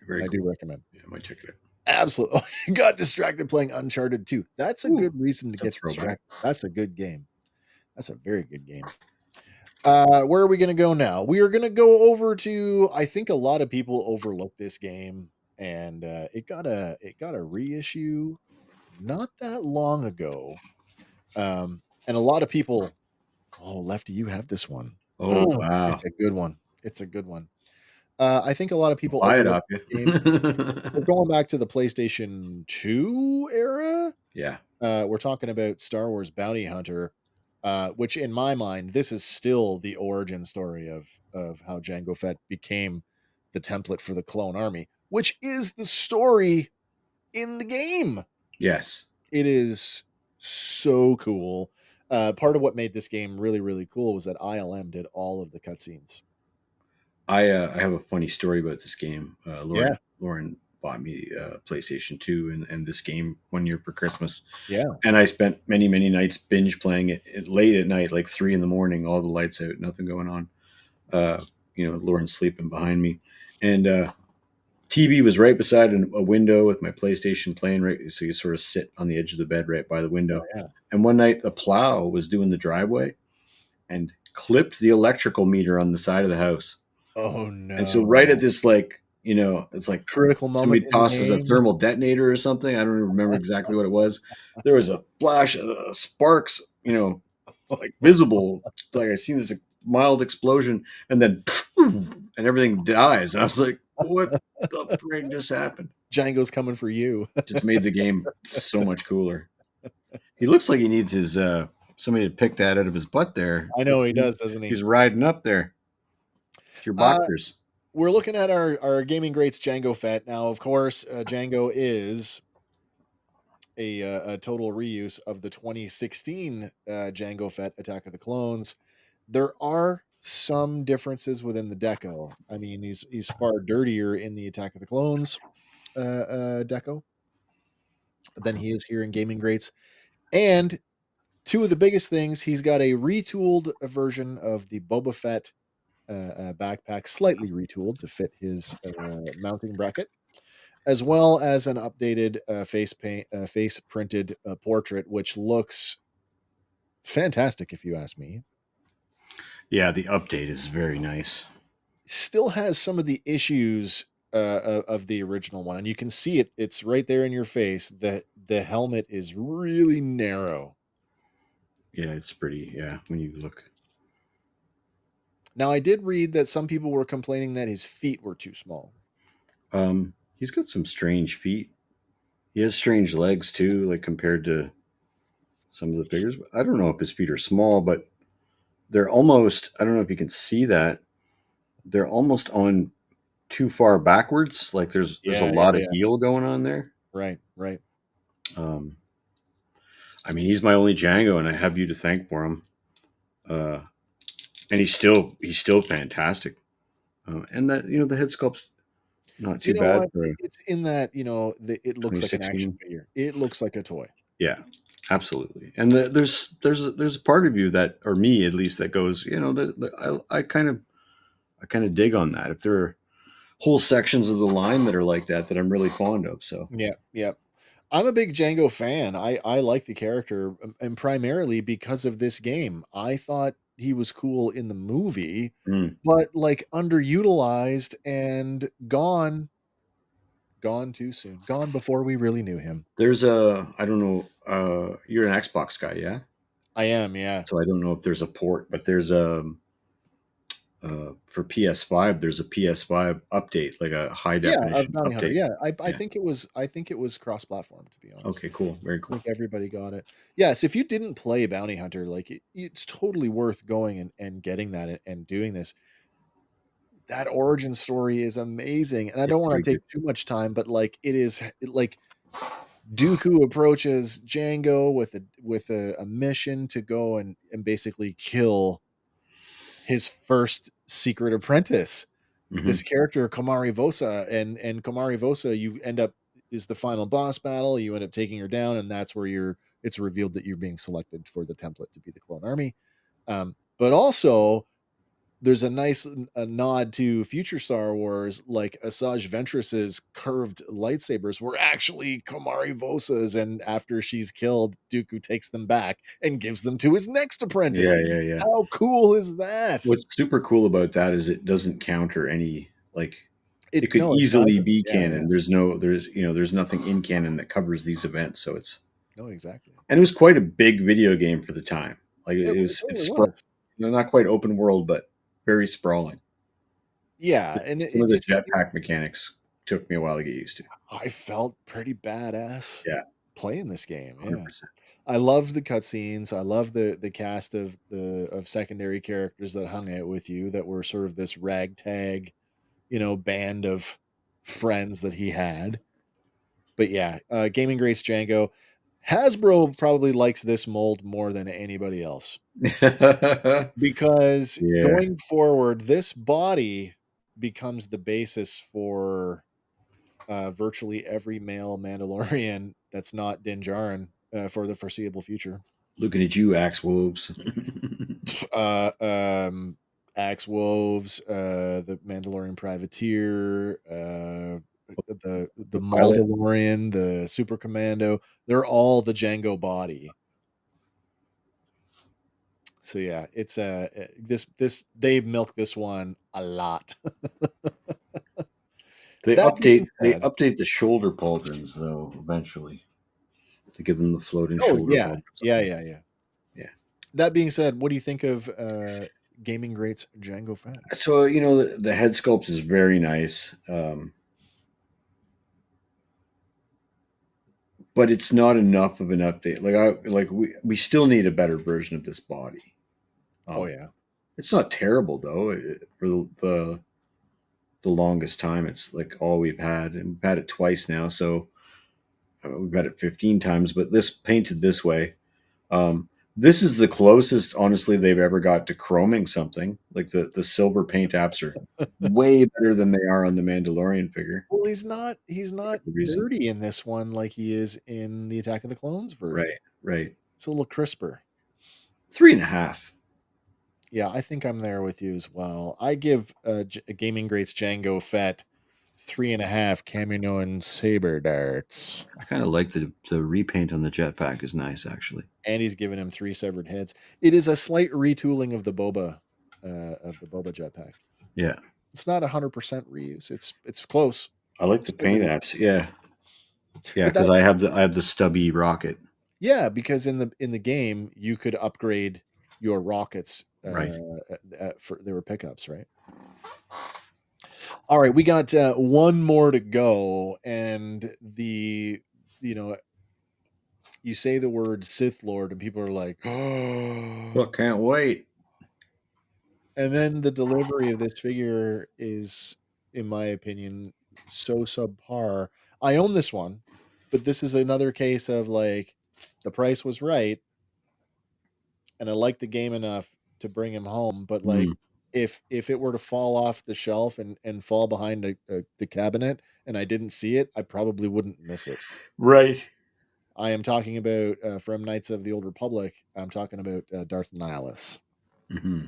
Speaker 2: Very
Speaker 1: I
Speaker 2: cool.
Speaker 1: do recommend.
Speaker 2: Yeah, I might check it out.
Speaker 1: Absolutely. Got distracted playing Uncharted 2. That's a good reason to
Speaker 2: That's a
Speaker 1: get
Speaker 2: throwback.
Speaker 1: distracted. That's a good game. That's a very good game. Where are we going to go now? We are going to go over to, I think a lot of people overlooked this game, and it got a reissue not that long ago. And a lot of people, oh, Lefty, you have this one.
Speaker 2: Oh, wow.
Speaker 1: It's a good one. It's a good one. I think a lot of people
Speaker 2: Buy it
Speaker 1: overlooked
Speaker 2: off you.
Speaker 1: this game. We're going back to the PlayStation 2 era.
Speaker 2: Yeah.
Speaker 1: We're talking about Star Wars Bounty Hunter, which in my mind, this is still the origin story of how Jango Fett became the template for the clone army, which is the story in the game.
Speaker 2: Yes.
Speaker 1: It is so cool. Part of what made this game really, really cool was that ILM did all of the cutscenes.
Speaker 2: I have a funny story about this game.
Speaker 1: Yeah.
Speaker 2: Lauren bought me PlayStation 2 and this game one year for Christmas.
Speaker 1: Yeah.
Speaker 2: And I spent many, many nights binge playing it late at night, like 3 a.m, all the lights out, nothing going on. Lauren's sleeping behind me. And TV was right beside a window with my PlayStation playing right. So you sort of sit on the edge of the bed right by the window.
Speaker 1: Oh, yeah.
Speaker 2: And one night the plow was doing the driveway and clipped the electrical meter on the side of the house.
Speaker 1: Oh no.
Speaker 2: And so right at this, it's like
Speaker 1: critical moment.
Speaker 2: Somebody tosses a thermal detonator or something. I don't even remember exactly what it was. There was a flash of sparks, like visible. Like I seen this mild explosion, and then and everything dies. And I was like, "What the frig just happened?"
Speaker 1: Django's coming for you.
Speaker 2: Just made the game so much cooler. He looks like he needs his somebody to pick that out of his butt there.
Speaker 1: I know he does, doesn't he?
Speaker 2: He's riding up there. Your boxers.
Speaker 1: We're looking at our gaming greats Jango Fett. Now, of course, Jango is a total reuse of the 2016 Jango Fett Attack of the Clones. There are some differences within the deco. I mean, he's far dirtier in the Attack of the Clones deco than he is here in gaming greats. And two of the biggest things, he's got a retooled version of the Boba Fett backpack, slightly retooled to fit his mounting bracket, as well as an updated face printed portrait, which looks fantastic, if you ask me.
Speaker 2: Yeah, the update is very nice.
Speaker 1: Still has some of the issues of the original one, and you can see it. It's right there in your face. That the helmet is really narrow.
Speaker 2: Yeah, it's pretty. Yeah, when you look.
Speaker 1: Now, I did read that some people were complaining that his feet were too small.
Speaker 2: He's got some strange feet. He has strange legs too, like compared to some of the figures. I don't know if his feet are small, but they're almost. I don't know if you can see that. They're almost on too far backwards. Like there's a lot of heel going on there.
Speaker 1: Right.
Speaker 2: I mean, he's my only Django, and I have you to thank for him. And he's still fantastic. And that the head sculpt's not too bad.
Speaker 1: It's in that it looks like an action figure. It looks like a toy.
Speaker 2: Yeah, absolutely. And there's a part of you that, or me at least, that goes, I kind of dig on that. If there are whole sections of the line that are like that I'm really fond of. So
Speaker 1: yeah. I'm a big Jango fan. I like the character, and primarily because of this game. I thought he was cool in the movie, but like underutilized and gone too soon. Gone before we really knew him.
Speaker 2: There's I don't know, you're an Xbox guy, yeah?
Speaker 1: I am, yeah.
Speaker 2: So I don't know if there's a port, but there's a for PS5. There's a PS5 update, like a high
Speaker 1: Yeah, of
Speaker 2: definition
Speaker 1: Bounty Hunter.
Speaker 2: update.
Speaker 1: Yeah, I
Speaker 2: Yeah.
Speaker 1: think it was cross-platform, to be honest.
Speaker 2: Okay. Cool. Very
Speaker 1: I
Speaker 2: cool.
Speaker 1: think everybody got it. Yes, if you didn't play Bounty Hunter, like it's totally worth going and getting that and doing this. That origin story is amazing, and I
Speaker 2: It's
Speaker 1: don't want
Speaker 2: very
Speaker 1: to take
Speaker 2: good.
Speaker 1: too much time, but like like Dooku approaches Django with a mission to go and basically kill his first secret apprentice. This
Speaker 2: Hmm.
Speaker 1: character Kamari Vosa, and Kamari Vosa, you end up is the final boss battle. You end up taking her down, and that's where it's revealed that you're being selected for the template to be the clone army. But also there's a nice a nod to future Star Wars, like Asajj Ventress's curved lightsabers were actually Kamari Vosa's, and after she's killed, Dooku takes them back and gives them to his next apprentice.
Speaker 2: Yeah. Yeah. Yeah.
Speaker 1: How cool is that?
Speaker 2: What's super cool about that is it doesn't counter any, like, it
Speaker 1: It
Speaker 2: could
Speaker 1: No, it
Speaker 2: easily
Speaker 1: doesn't.
Speaker 2: be
Speaker 1: Yeah, yeah.
Speaker 2: canon. There's nothing in canon that covers these events. So
Speaker 1: No, exactly.
Speaker 2: and it was quite a big video game for the time. Like
Speaker 1: It
Speaker 2: it's
Speaker 1: totally was.
Speaker 2: not quite open world, but very sprawling.
Speaker 1: Yeah, and
Speaker 2: Some
Speaker 1: it
Speaker 2: of the
Speaker 1: just
Speaker 2: jetpack mechanics took me a while to get used to.
Speaker 1: I felt pretty badass
Speaker 2: Yeah,
Speaker 1: playing this game. Yeah.
Speaker 2: 100%.
Speaker 1: I love the cutscenes. I love the cast of secondary characters that hung out with you that were sort of this ragtag, band of friends that he had. But yeah, Gaming Grace Django. Hasbro probably likes this mold more than anybody else because
Speaker 2: Yeah.
Speaker 1: going forward, this body becomes the basis for virtually every male Mandalorian that's not Din Djarin for the foreseeable future.
Speaker 2: Looking at you, Axe Wolves.
Speaker 1: uh, um, Axe Woves, the Mandalorian Privateer, the
Speaker 2: The pilot.
Speaker 1: Mandalorian, the Super Commando. They're all the Django body. So yeah, it's this they milk this one a lot. That being
Speaker 2: They
Speaker 1: said,
Speaker 2: update the shoulder pauldrons though eventually to give them the floating
Speaker 1: oh
Speaker 2: shoulder
Speaker 1: yeah,
Speaker 2: pauldrons
Speaker 1: yeah,
Speaker 2: on them.
Speaker 1: yeah, yeah.
Speaker 2: Yeah.
Speaker 1: That being said, what do you think of Gaming Greats Django Fett?
Speaker 2: So the head sculpt is very nice, but it's not enough of an update. We still need a better version of this body.
Speaker 1: Oh
Speaker 2: Um,
Speaker 1: yeah.
Speaker 2: it's not terrible though. For the longest time, it's like all we've had, and we've had it twice now. So we've had it 15 times. But this painted this way, this is the closest, honestly, they've ever got to chroming something. Like the silver paint apps are way better than they are on the Mandalorian figure.
Speaker 1: Well, he's not
Speaker 2: For the reason,
Speaker 1: dirty in this one like he is in the Attack of the Clones version.
Speaker 2: right, right.
Speaker 1: It's a little crisper.
Speaker 2: 3.5.
Speaker 1: Yeah, I think I'm there with you as well. I give Gaming Greats Django Fett 3.5 Kaminoan saber darts,
Speaker 2: I kind of like the repaint on the jetpack is nice actually.
Speaker 1: and he's given him 3 severed heads. It is a slight retooling of the Boba jetpack.
Speaker 2: Yeah,
Speaker 1: It's not 100% reuse. It's close.
Speaker 2: I like
Speaker 1: It's
Speaker 2: the
Speaker 1: still
Speaker 2: paint
Speaker 1: really
Speaker 2: apps. Yeah, yeah,
Speaker 1: but
Speaker 2: because I have the stubby rocket.
Speaker 1: yeah, because in the game you could upgrade your rockets.
Speaker 2: Right.
Speaker 1: For there were pickups, right? All right, we got one more to go, and you know you say the word Sith Lord, and people are like,
Speaker 2: Well,
Speaker 1: oh.
Speaker 2: can't wait.
Speaker 1: And then the delivery of this figure is, in my opinion, so subpar. I own this one, but this is another case of like the price was right, and I liked the game enough to bring him home. But like,
Speaker 2: Mm,
Speaker 1: if it were to fall off the shelf and fall behind the cabinet, and I didn't see it, I probably wouldn't miss it.
Speaker 2: right.
Speaker 1: I am talking about from Knights of the Old Republic. I'm talking about Darth Nihilus.
Speaker 2: Hmm.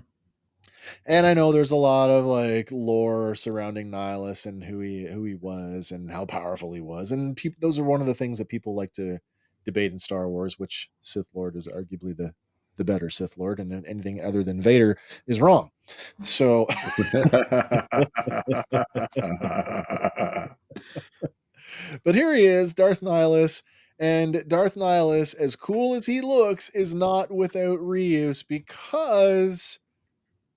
Speaker 1: And I know there's a lot of like lore surrounding Nihilus and who he was and how powerful he was, and people those are one of the things that people like to debate in Star Wars, which Sith Lord is arguably the better Sith Lord, and then anything other than Vader is wrong. So, but here he is, Darth Nihilus, And Darth Nihilus, as cool as he looks, is not without reuse because,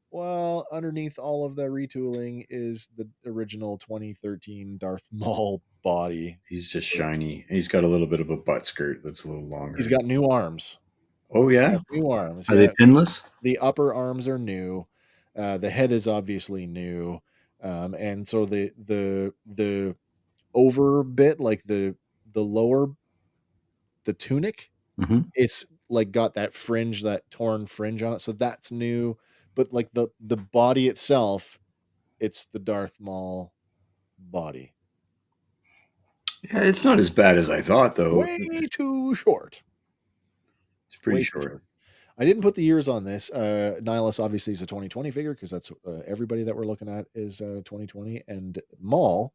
Speaker 1: well, underneath all of the retooling is the original 2013 Darth Maul body.
Speaker 2: He's just shiny. He's got a little bit of a butt skirt that's a little longer.
Speaker 1: He's got new arms.
Speaker 2: Oh
Speaker 1: He's
Speaker 2: yeah,
Speaker 1: got new arms.
Speaker 2: are they pinless?
Speaker 1: The upper arms are new. The head is obviously new, and so the over bit, like the lower, the tunic,
Speaker 2: Mm-hmm.
Speaker 1: it's like got that fringe, that torn fringe on it, so that's new. But like the body itself, it's the Darth Maul body.
Speaker 2: Yeah, it's not as bad as I thought, though.
Speaker 1: Way too short.
Speaker 2: It's pretty
Speaker 1: Way too
Speaker 2: short.
Speaker 1: short. I didn't put the years on this. Nihilus obviously is a 2020 figure because that's everybody that we're looking at is 2020, and Maul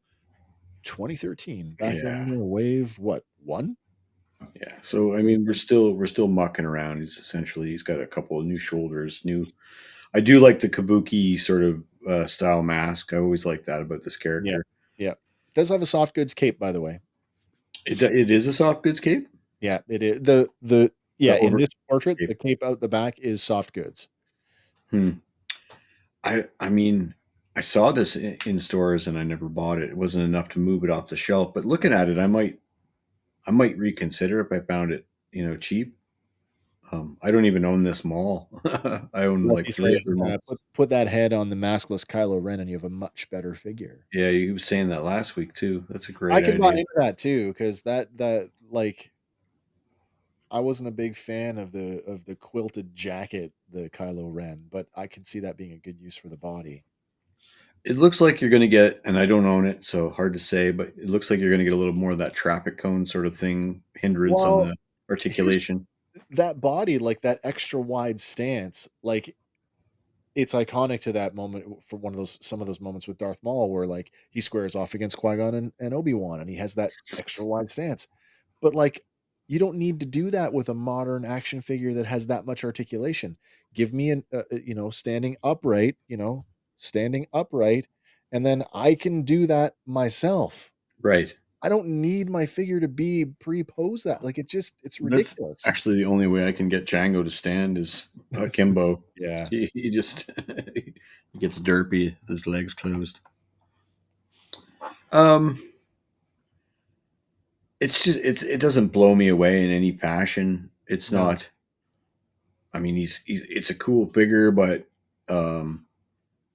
Speaker 1: 2013 back
Speaker 2: Yeah,
Speaker 1: in wave what one?
Speaker 2: yeah. So I mean, we're still mucking around. He's got a couple of new shoulders. I do like the kabuki sort of style mask. I always like that about this
Speaker 1: Yeah,
Speaker 2: character.
Speaker 1: yeah. Does have a soft goods cape, by the way.
Speaker 2: It is a soft goods cape.
Speaker 1: Yeah, it is. The
Speaker 2: The
Speaker 1: yeah, in
Speaker 2: over
Speaker 1: this portrait,
Speaker 2: cape.
Speaker 1: the cape out the back is soft goods.
Speaker 2: I mean, I saw this in stores and I never bought it. It wasn't enough to move it off the shelf. But looking at it, I might reconsider if I found it, cheap. I don't even own this mall. I own like
Speaker 1: Lefty
Speaker 2: three
Speaker 1: says,
Speaker 2: other malls.
Speaker 1: put that head on the maskless Kylo Ren, and you have a much better figure.
Speaker 2: Yeah, you was saying that last week too. That's a
Speaker 1: I
Speaker 2: great
Speaker 1: can buy
Speaker 2: idea.
Speaker 1: into that too, because that like I wasn't a big fan of the quilted jacket, the Kylo Ren, but I can see that being a good use for the body.
Speaker 2: It looks like you're going to get, and I don't own it, so hard to say, but it looks like you're going to get a little more of that traffic cone sort of thing, hindrance on
Speaker 1: Well,
Speaker 2: the
Speaker 1: here's
Speaker 2: articulation.
Speaker 1: that body, like that extra wide stance, like it's iconic to that moment for some of those moments with Darth Maul where like he squares off against Qui-Gon and Obi-Wan and he has that extra wide stance. But like you don't need to do that with a modern action figure that has that much articulation. Give me standing upright, and then I can do that myself.
Speaker 2: Right.
Speaker 1: I don't need my figure to be pre-pose that. Like it's
Speaker 2: That's
Speaker 1: ridiculous.
Speaker 2: actually the only way I can get Django to stand is akimbo.
Speaker 1: Yeah.
Speaker 2: He just he gets derpy with his legs closed. Um, it doesn't blow me away in any fashion. It's
Speaker 1: No.
Speaker 2: not. I mean, it's a cool figure, but um,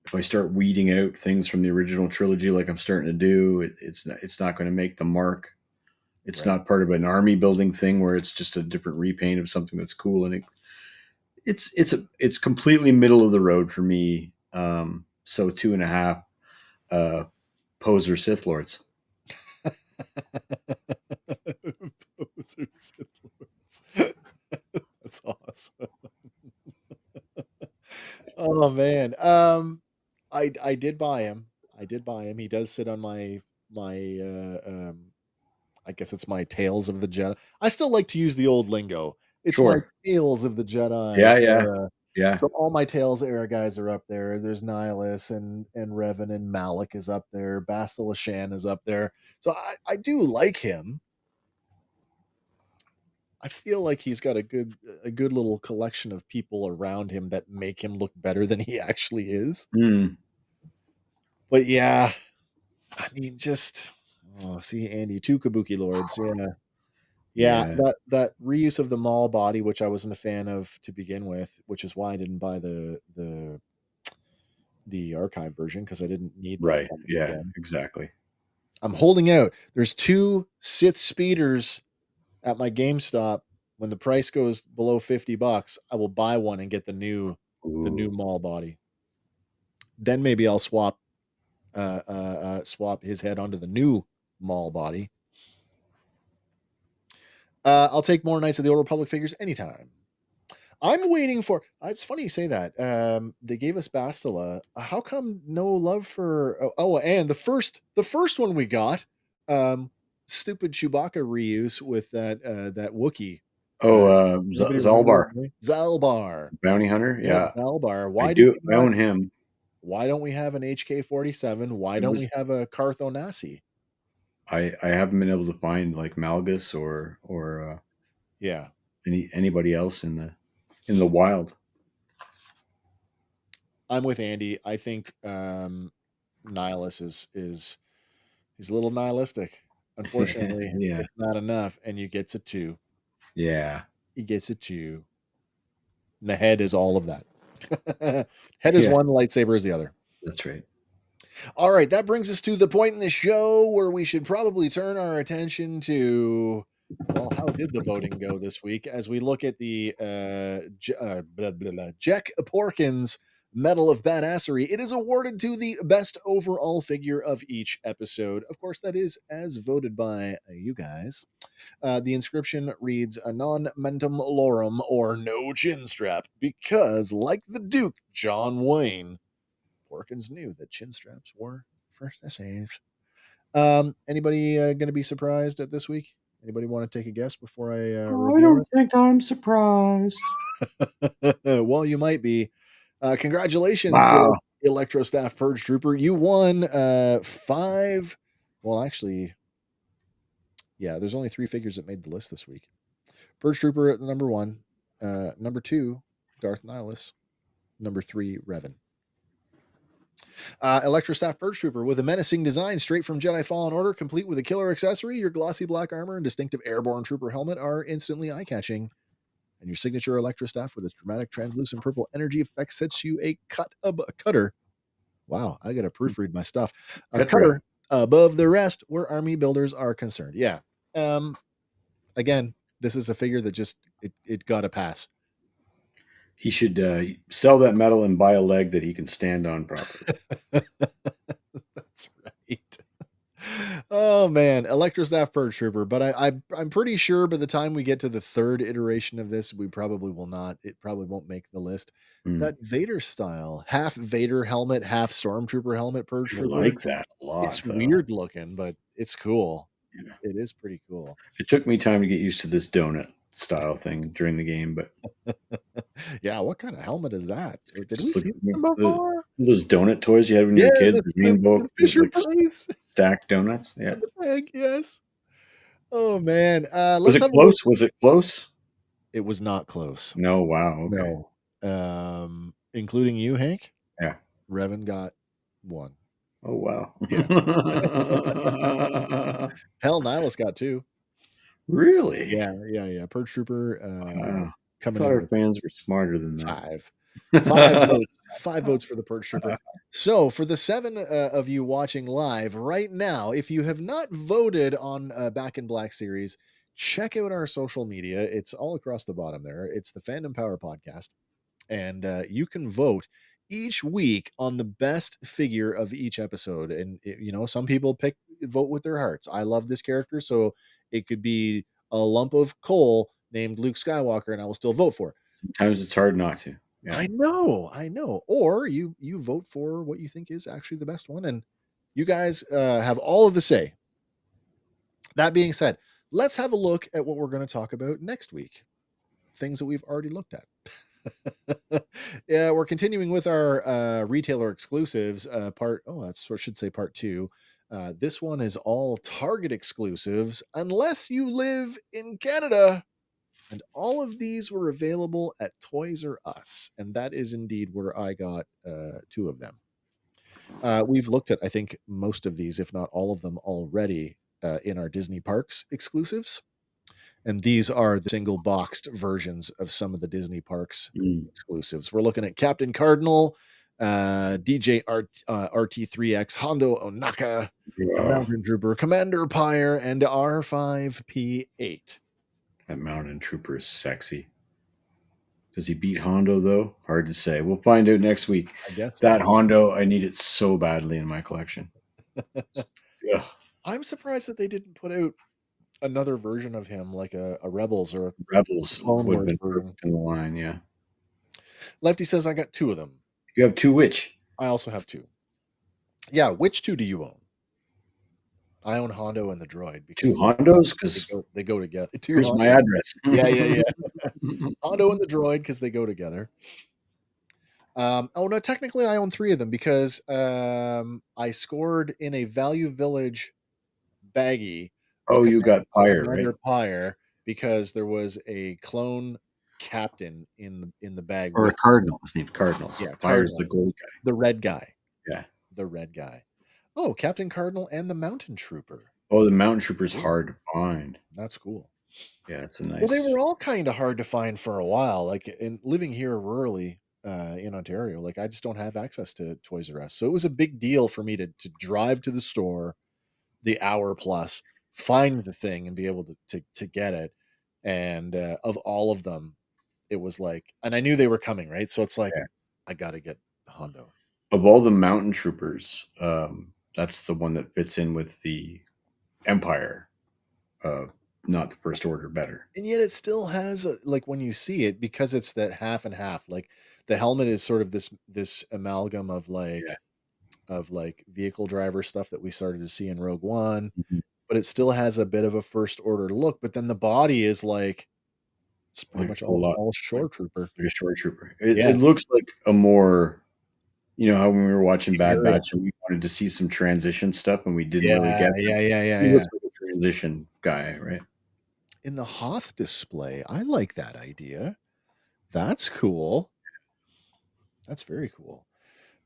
Speaker 2: if I start weeding out things from the original trilogy, like I'm starting to do, it's not going to make the mark. It's
Speaker 1: Right.
Speaker 2: not part of an army building thing where it's just a different repaint of something that's cool, and it's completely middle of the road for me. So 2.5 poser Sith Lords.
Speaker 1: Poser Sith Lords. That's awesome. Oh man. I did buy him. I did buy him. He does sit on my I guess it's my Tales of the Jedi. I still like to use the old lingo. It's my
Speaker 2: Sure.
Speaker 1: Tales of the Jedi
Speaker 2: Yeah, yeah,
Speaker 1: era.
Speaker 2: yeah.
Speaker 1: So all my Tales era guys are up there. There's Nihilus and Revan and Malik is up there. Bastila Shan is up there. So I do like him. I feel like he's got a good little collection of people around him that make him look better than he actually is.
Speaker 2: Mm,
Speaker 1: But yeah, I mean, just see Andy, two Kabuki Lords, yeah, yeah.
Speaker 2: yeah.
Speaker 1: That reuse of the Maul body, which I wasn't a fan of to begin with, which is why I didn't buy the archive version because I didn't need that
Speaker 2: Right.
Speaker 1: body
Speaker 2: Yeah.
Speaker 1: again.
Speaker 2: Exactly.
Speaker 1: I'm holding out. There's two Sith speeders at my GameStop. When the price goes below $50, I will buy one and get the new
Speaker 2: Ooh.
Speaker 1: Maul body. Then maybe I'll swap his head onto the new Maul body. I'll take more Knights of the Old Republic figures anytime. I'm waiting for. It's funny you say that. They gave us Bastila. How come no love for? And the first one we got, stupid Chewbacca reuse with that Wookiee.
Speaker 2: Oh,
Speaker 1: Does anybody remember
Speaker 2: Zalbar,
Speaker 1: his name? Zalbar.
Speaker 2: bounty hunter.
Speaker 1: Yep,
Speaker 2: Yeah,
Speaker 1: Zalbar.
Speaker 2: I
Speaker 1: Why did
Speaker 2: do.
Speaker 1: we
Speaker 2: I
Speaker 1: not?
Speaker 2: own him.
Speaker 1: Why don't we have an HK-47? Why
Speaker 2: It
Speaker 1: don't
Speaker 2: was
Speaker 1: we have a Carth Onasi?
Speaker 2: I haven't been able to find like Malgus or
Speaker 1: Yeah,
Speaker 2: anybody else in the wild.
Speaker 1: I'm with Andy. I think Nihilus is he's a little nihilistic. Unfortunately,
Speaker 2: Yeah.
Speaker 1: it's not enough, and you gets a 2.
Speaker 2: Yeah.
Speaker 1: He gets a 2. And the head is all of that. Head is
Speaker 2: Yeah.
Speaker 1: one, lightsaber is the other.
Speaker 2: That's right.
Speaker 1: All right, that brings us to the point in the show where we should probably turn our attention to, well, how did the voting go this week as we look at the Jack Porkins Medal of Badassery. It is awarded to the best overall figure of each episode. Of course, that is as voted by you guys. The inscription reads a non mentum lorum or no chin strap because, like the Duke John Wayne, Porkins knew that chin straps were for sissies. Anybody going to be surprised at this week? Anybody want to take a guess before I
Speaker 2: I
Speaker 1: reveal
Speaker 2: don't think I'm surprised.
Speaker 1: it? Well, you might be. Congratulations,
Speaker 2: Wow.
Speaker 1: Electro Staff Purge Trooper. You won 5. Well, actually, yeah, there's only 3 figures that made the list this week. Purge Trooper at number 1. Number 2, Darth Nihilus. Number 3, Revan. Electro Staff Purge Trooper with a menacing design straight from Jedi Fallen Order, complete with a killer accessory. Your glossy black armor and distinctive airborne trooper helmet are instantly eye-catching. And your signature Electro Staff with its dramatic translucent purple energy effect sets you a cutter. Wow, I got to proofread my stuff. A cutter above the rest where army builders are concerned. Yeah. Again, this is a figure that just it got a pass.
Speaker 2: He should sell that medal and buy a leg that he can stand on properly.
Speaker 1: That's right. Oh man, Electro Staff Purge Trooper. But I'm pretty sure by the time we get to the 3rd iteration of this, we probably will not. It probably won't make the list. That Vader style, half Vader helmet, half Stormtrooper helmet Purge
Speaker 2: I
Speaker 1: Trooper.
Speaker 2: like that a lot.
Speaker 1: It's weird looking, but it's cool.
Speaker 2: Yeah.
Speaker 1: It is pretty cool.
Speaker 2: It took me time to get used to this donut style thing during the game, but
Speaker 1: yeah, what kind of helmet is that? Did we
Speaker 2: just look
Speaker 1: see
Speaker 2: at
Speaker 1: them before?
Speaker 2: those donut toys you had when you
Speaker 1: Yeah,
Speaker 2: were kids,
Speaker 1: that's
Speaker 2: the rainbow,
Speaker 1: the Fisher
Speaker 2: like
Speaker 1: Price
Speaker 2: stacked donuts. Yeah.
Speaker 1: in the bag. Yes. Oh man,
Speaker 2: Was
Speaker 1: let's
Speaker 2: it
Speaker 1: have a look.
Speaker 2: close? Was it close?
Speaker 1: It was not close.
Speaker 2: No. Wow. Okay.
Speaker 1: No. Including you, Hank.
Speaker 2: Yeah.
Speaker 1: Revan got 1.
Speaker 2: Oh wow.
Speaker 1: Yeah. Hell, Nihilus got 2.
Speaker 2: Really?
Speaker 1: Yeah. Purge Trooper
Speaker 2: Wow. I
Speaker 1: coming
Speaker 2: thought
Speaker 1: in
Speaker 2: our
Speaker 1: with
Speaker 2: fans were smarter than that.
Speaker 1: 5. 5 votes. 5 votes for the Purge Trooper. So, for the 7 of you watching live right now, if you have not voted on Back in Black series, check out our social media. It's all across the bottom there. It's the Fandom Power Podcast. And you can vote each week on the best figure of each episode. And, some people vote with their hearts. I love this character, so it could be a lump of coal named Luke Skywalker, and I will still vote for it.
Speaker 2: Sometimes it's hard not to. Yeah.
Speaker 1: I know. Or you vote for what you think is actually the best one, and you guys have all of the say. That being said, let's have a look at what we're going to talk about next week. Things that we've already looked at. Yeah, we're continuing with our retailer exclusives part. Oh, I should say part 2. This one is all Target exclusives, unless you live in Canada. And all of these were available at Toys R Us. And that is indeed where I got 2 of them. We've looked at, I think, most of these, if not all of them already, in our Disney Parks exclusives. And these are the single boxed versions of some of the Disney Parks exclusives. We're looking at Captain Cardinal, DJ RT3X, Hondo Onaka, Mountain Trooper, Commander Pyre, and R5P8.
Speaker 2: That Mountain Trooper is sexy. Does he beat Hondo, though? Hard to say. We'll find out next week.
Speaker 1: I guess
Speaker 2: that Hondo, I need it so badly in my collection.
Speaker 1: I'm surprised that they didn't put out another version of him, like a Rebels or
Speaker 2: Rebels
Speaker 1: Clone
Speaker 2: would have
Speaker 1: Wars
Speaker 2: been
Speaker 1: version.
Speaker 2: in the line, yeah.
Speaker 1: Lefty says I got 2 of them.
Speaker 2: You have 2 which?
Speaker 1: I also have 2. Yeah, which 2 do you own? I own Hondo and the droid. Because
Speaker 2: 2 Hondos? Because
Speaker 1: they go together.
Speaker 2: Here's my address.
Speaker 1: Yeah. Hondo and the droid, because they go together. No, technically I own 3 of them because I scored in a Value Village baggie.
Speaker 2: Oh, you got Pyre, right?
Speaker 1: Commander Pyre, because there was a clone captain in the bag
Speaker 2: Or a
Speaker 1: with
Speaker 2: Cardinal. His name's Cardinals.
Speaker 1: yeah,
Speaker 2: Pyre's the
Speaker 1: Cardinal,
Speaker 2: gold guy.
Speaker 1: the red guy.
Speaker 2: Yeah.
Speaker 1: The red guy. Oh, Captain Cardinal and the Mountain Trooper.
Speaker 2: Oh, the Mountain Trooper's
Speaker 1: Ooh,
Speaker 2: hard to find.
Speaker 1: that's cool.
Speaker 2: Yeah, it's a
Speaker 1: Well, they
Speaker 2: nice.
Speaker 1: were all kind of hard to find for a while. Like in living here rurally in Ontario, like I just don't have access to Toys R Us, so it was a big deal for me to drive to the store, the hour plus, find the thing, and be able to get it. And of all of them, it was like, and I knew they were coming, right? So it's like,
Speaker 2: Yeah.
Speaker 1: I got to get Hondo.
Speaker 2: Of all the Mountain Troopers, that's the one that fits in with the Empire, not the First Order better.
Speaker 1: And yet it still has like when you see it, because it's that half and half, like the helmet is sort of this amalgam of
Speaker 2: Yeah.
Speaker 1: like vehicle driver stuff that we started to see in Rogue One,
Speaker 2: Mhm.
Speaker 1: but it still has a bit of a First Order look. But then the body is like it's pretty
Speaker 2: Like
Speaker 1: much
Speaker 2: a lot,
Speaker 1: all
Speaker 2: like,
Speaker 1: shore trooper.
Speaker 2: like a short trooper. It,
Speaker 1: Yeah,
Speaker 2: it looks like a more, how when we were watching Bad
Speaker 1: Imperial.
Speaker 2: Batch and we wanted to see some transition stuff and we didn't really
Speaker 1: Yeah,
Speaker 2: get that. He
Speaker 1: yeah.
Speaker 2: looks like a transition guy, right?
Speaker 1: In the Hoth display, I like that idea. That's cool. That's very cool.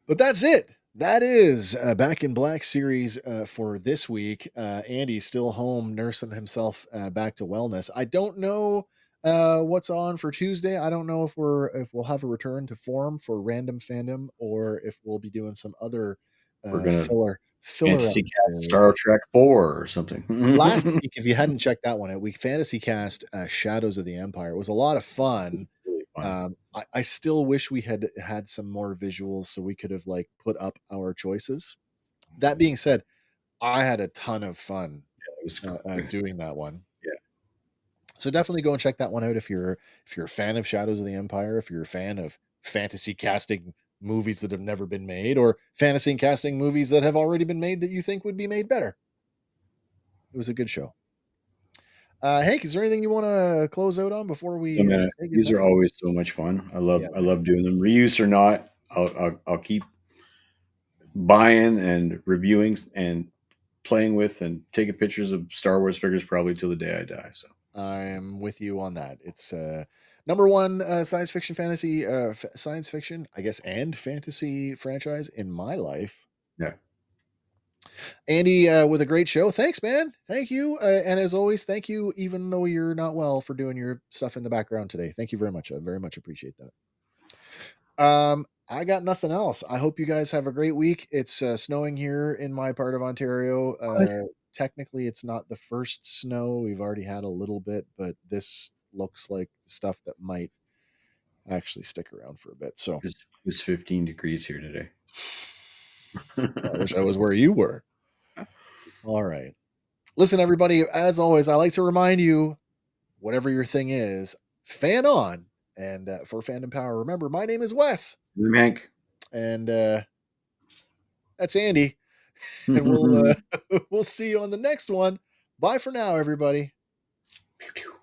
Speaker 1: But that's it. That is Back in Black series for this week. Andy's still home nursing himself back to wellness. I don't know what's on for Tuesday. I don't know if we'll have a return to form for Random Fandom, or if we'll be doing some other
Speaker 2: We're gonna
Speaker 1: filler
Speaker 2: fantasy cast
Speaker 1: episode.
Speaker 2: Star Trek 4 or something.
Speaker 1: Last week, if you hadn't checked that one out, we fantasy cast Shadows of the Empire. It was a lot of fun.
Speaker 2: Really fun.
Speaker 1: I still wish we had had some more visuals so we could have like put up our choices. That being said, I had a ton of fun
Speaker 2: It was cool.
Speaker 1: doing that one.
Speaker 2: Yeah.
Speaker 1: So definitely go and check that one out if you're a fan of Shadows of the Empire, if you're a fan of fantasy casting movies that have never been made, or fantasy casting movies that have already been made that you think would be made better. It was a good show. Hank, is there anything you want to close out on before we
Speaker 2: Man,
Speaker 1: say
Speaker 2: these
Speaker 1: goodbye?
Speaker 2: are always so much fun. I
Speaker 1: Yeah,
Speaker 2: love doing them. Reuse or not, I'll keep buying and reviewing and playing with and taking pictures of Star Wars figures probably till the day I die. So
Speaker 1: I'm with you on that. It's number one science fiction fantasy, science fiction, I guess, and fantasy franchise in my life.
Speaker 2: yeah,
Speaker 1: Andy, with a great show. Thanks, man. Thank you. And as always, thank you, even though you're not well, for doing your stuff in the background today. Thank you very much. I very much appreciate that. I got nothing else. I hope you guys have a great week. It's snowing here in my part of Ontario. Technically, it's not the first snow. We've already had a little bit, but this looks like stuff that might actually stick around for a bit. So
Speaker 2: it was 15 degrees here today.
Speaker 1: I wish I was where you were. All right. Listen, everybody, as always, I like to remind you, whatever your thing is, fan on. And for Fandom Power, remember, my name is Wes.
Speaker 2: I'm Hank.
Speaker 1: And that's Andy. And we'll we'll see you on the next one. Bye for now, everybody.
Speaker 2: Pew, pew.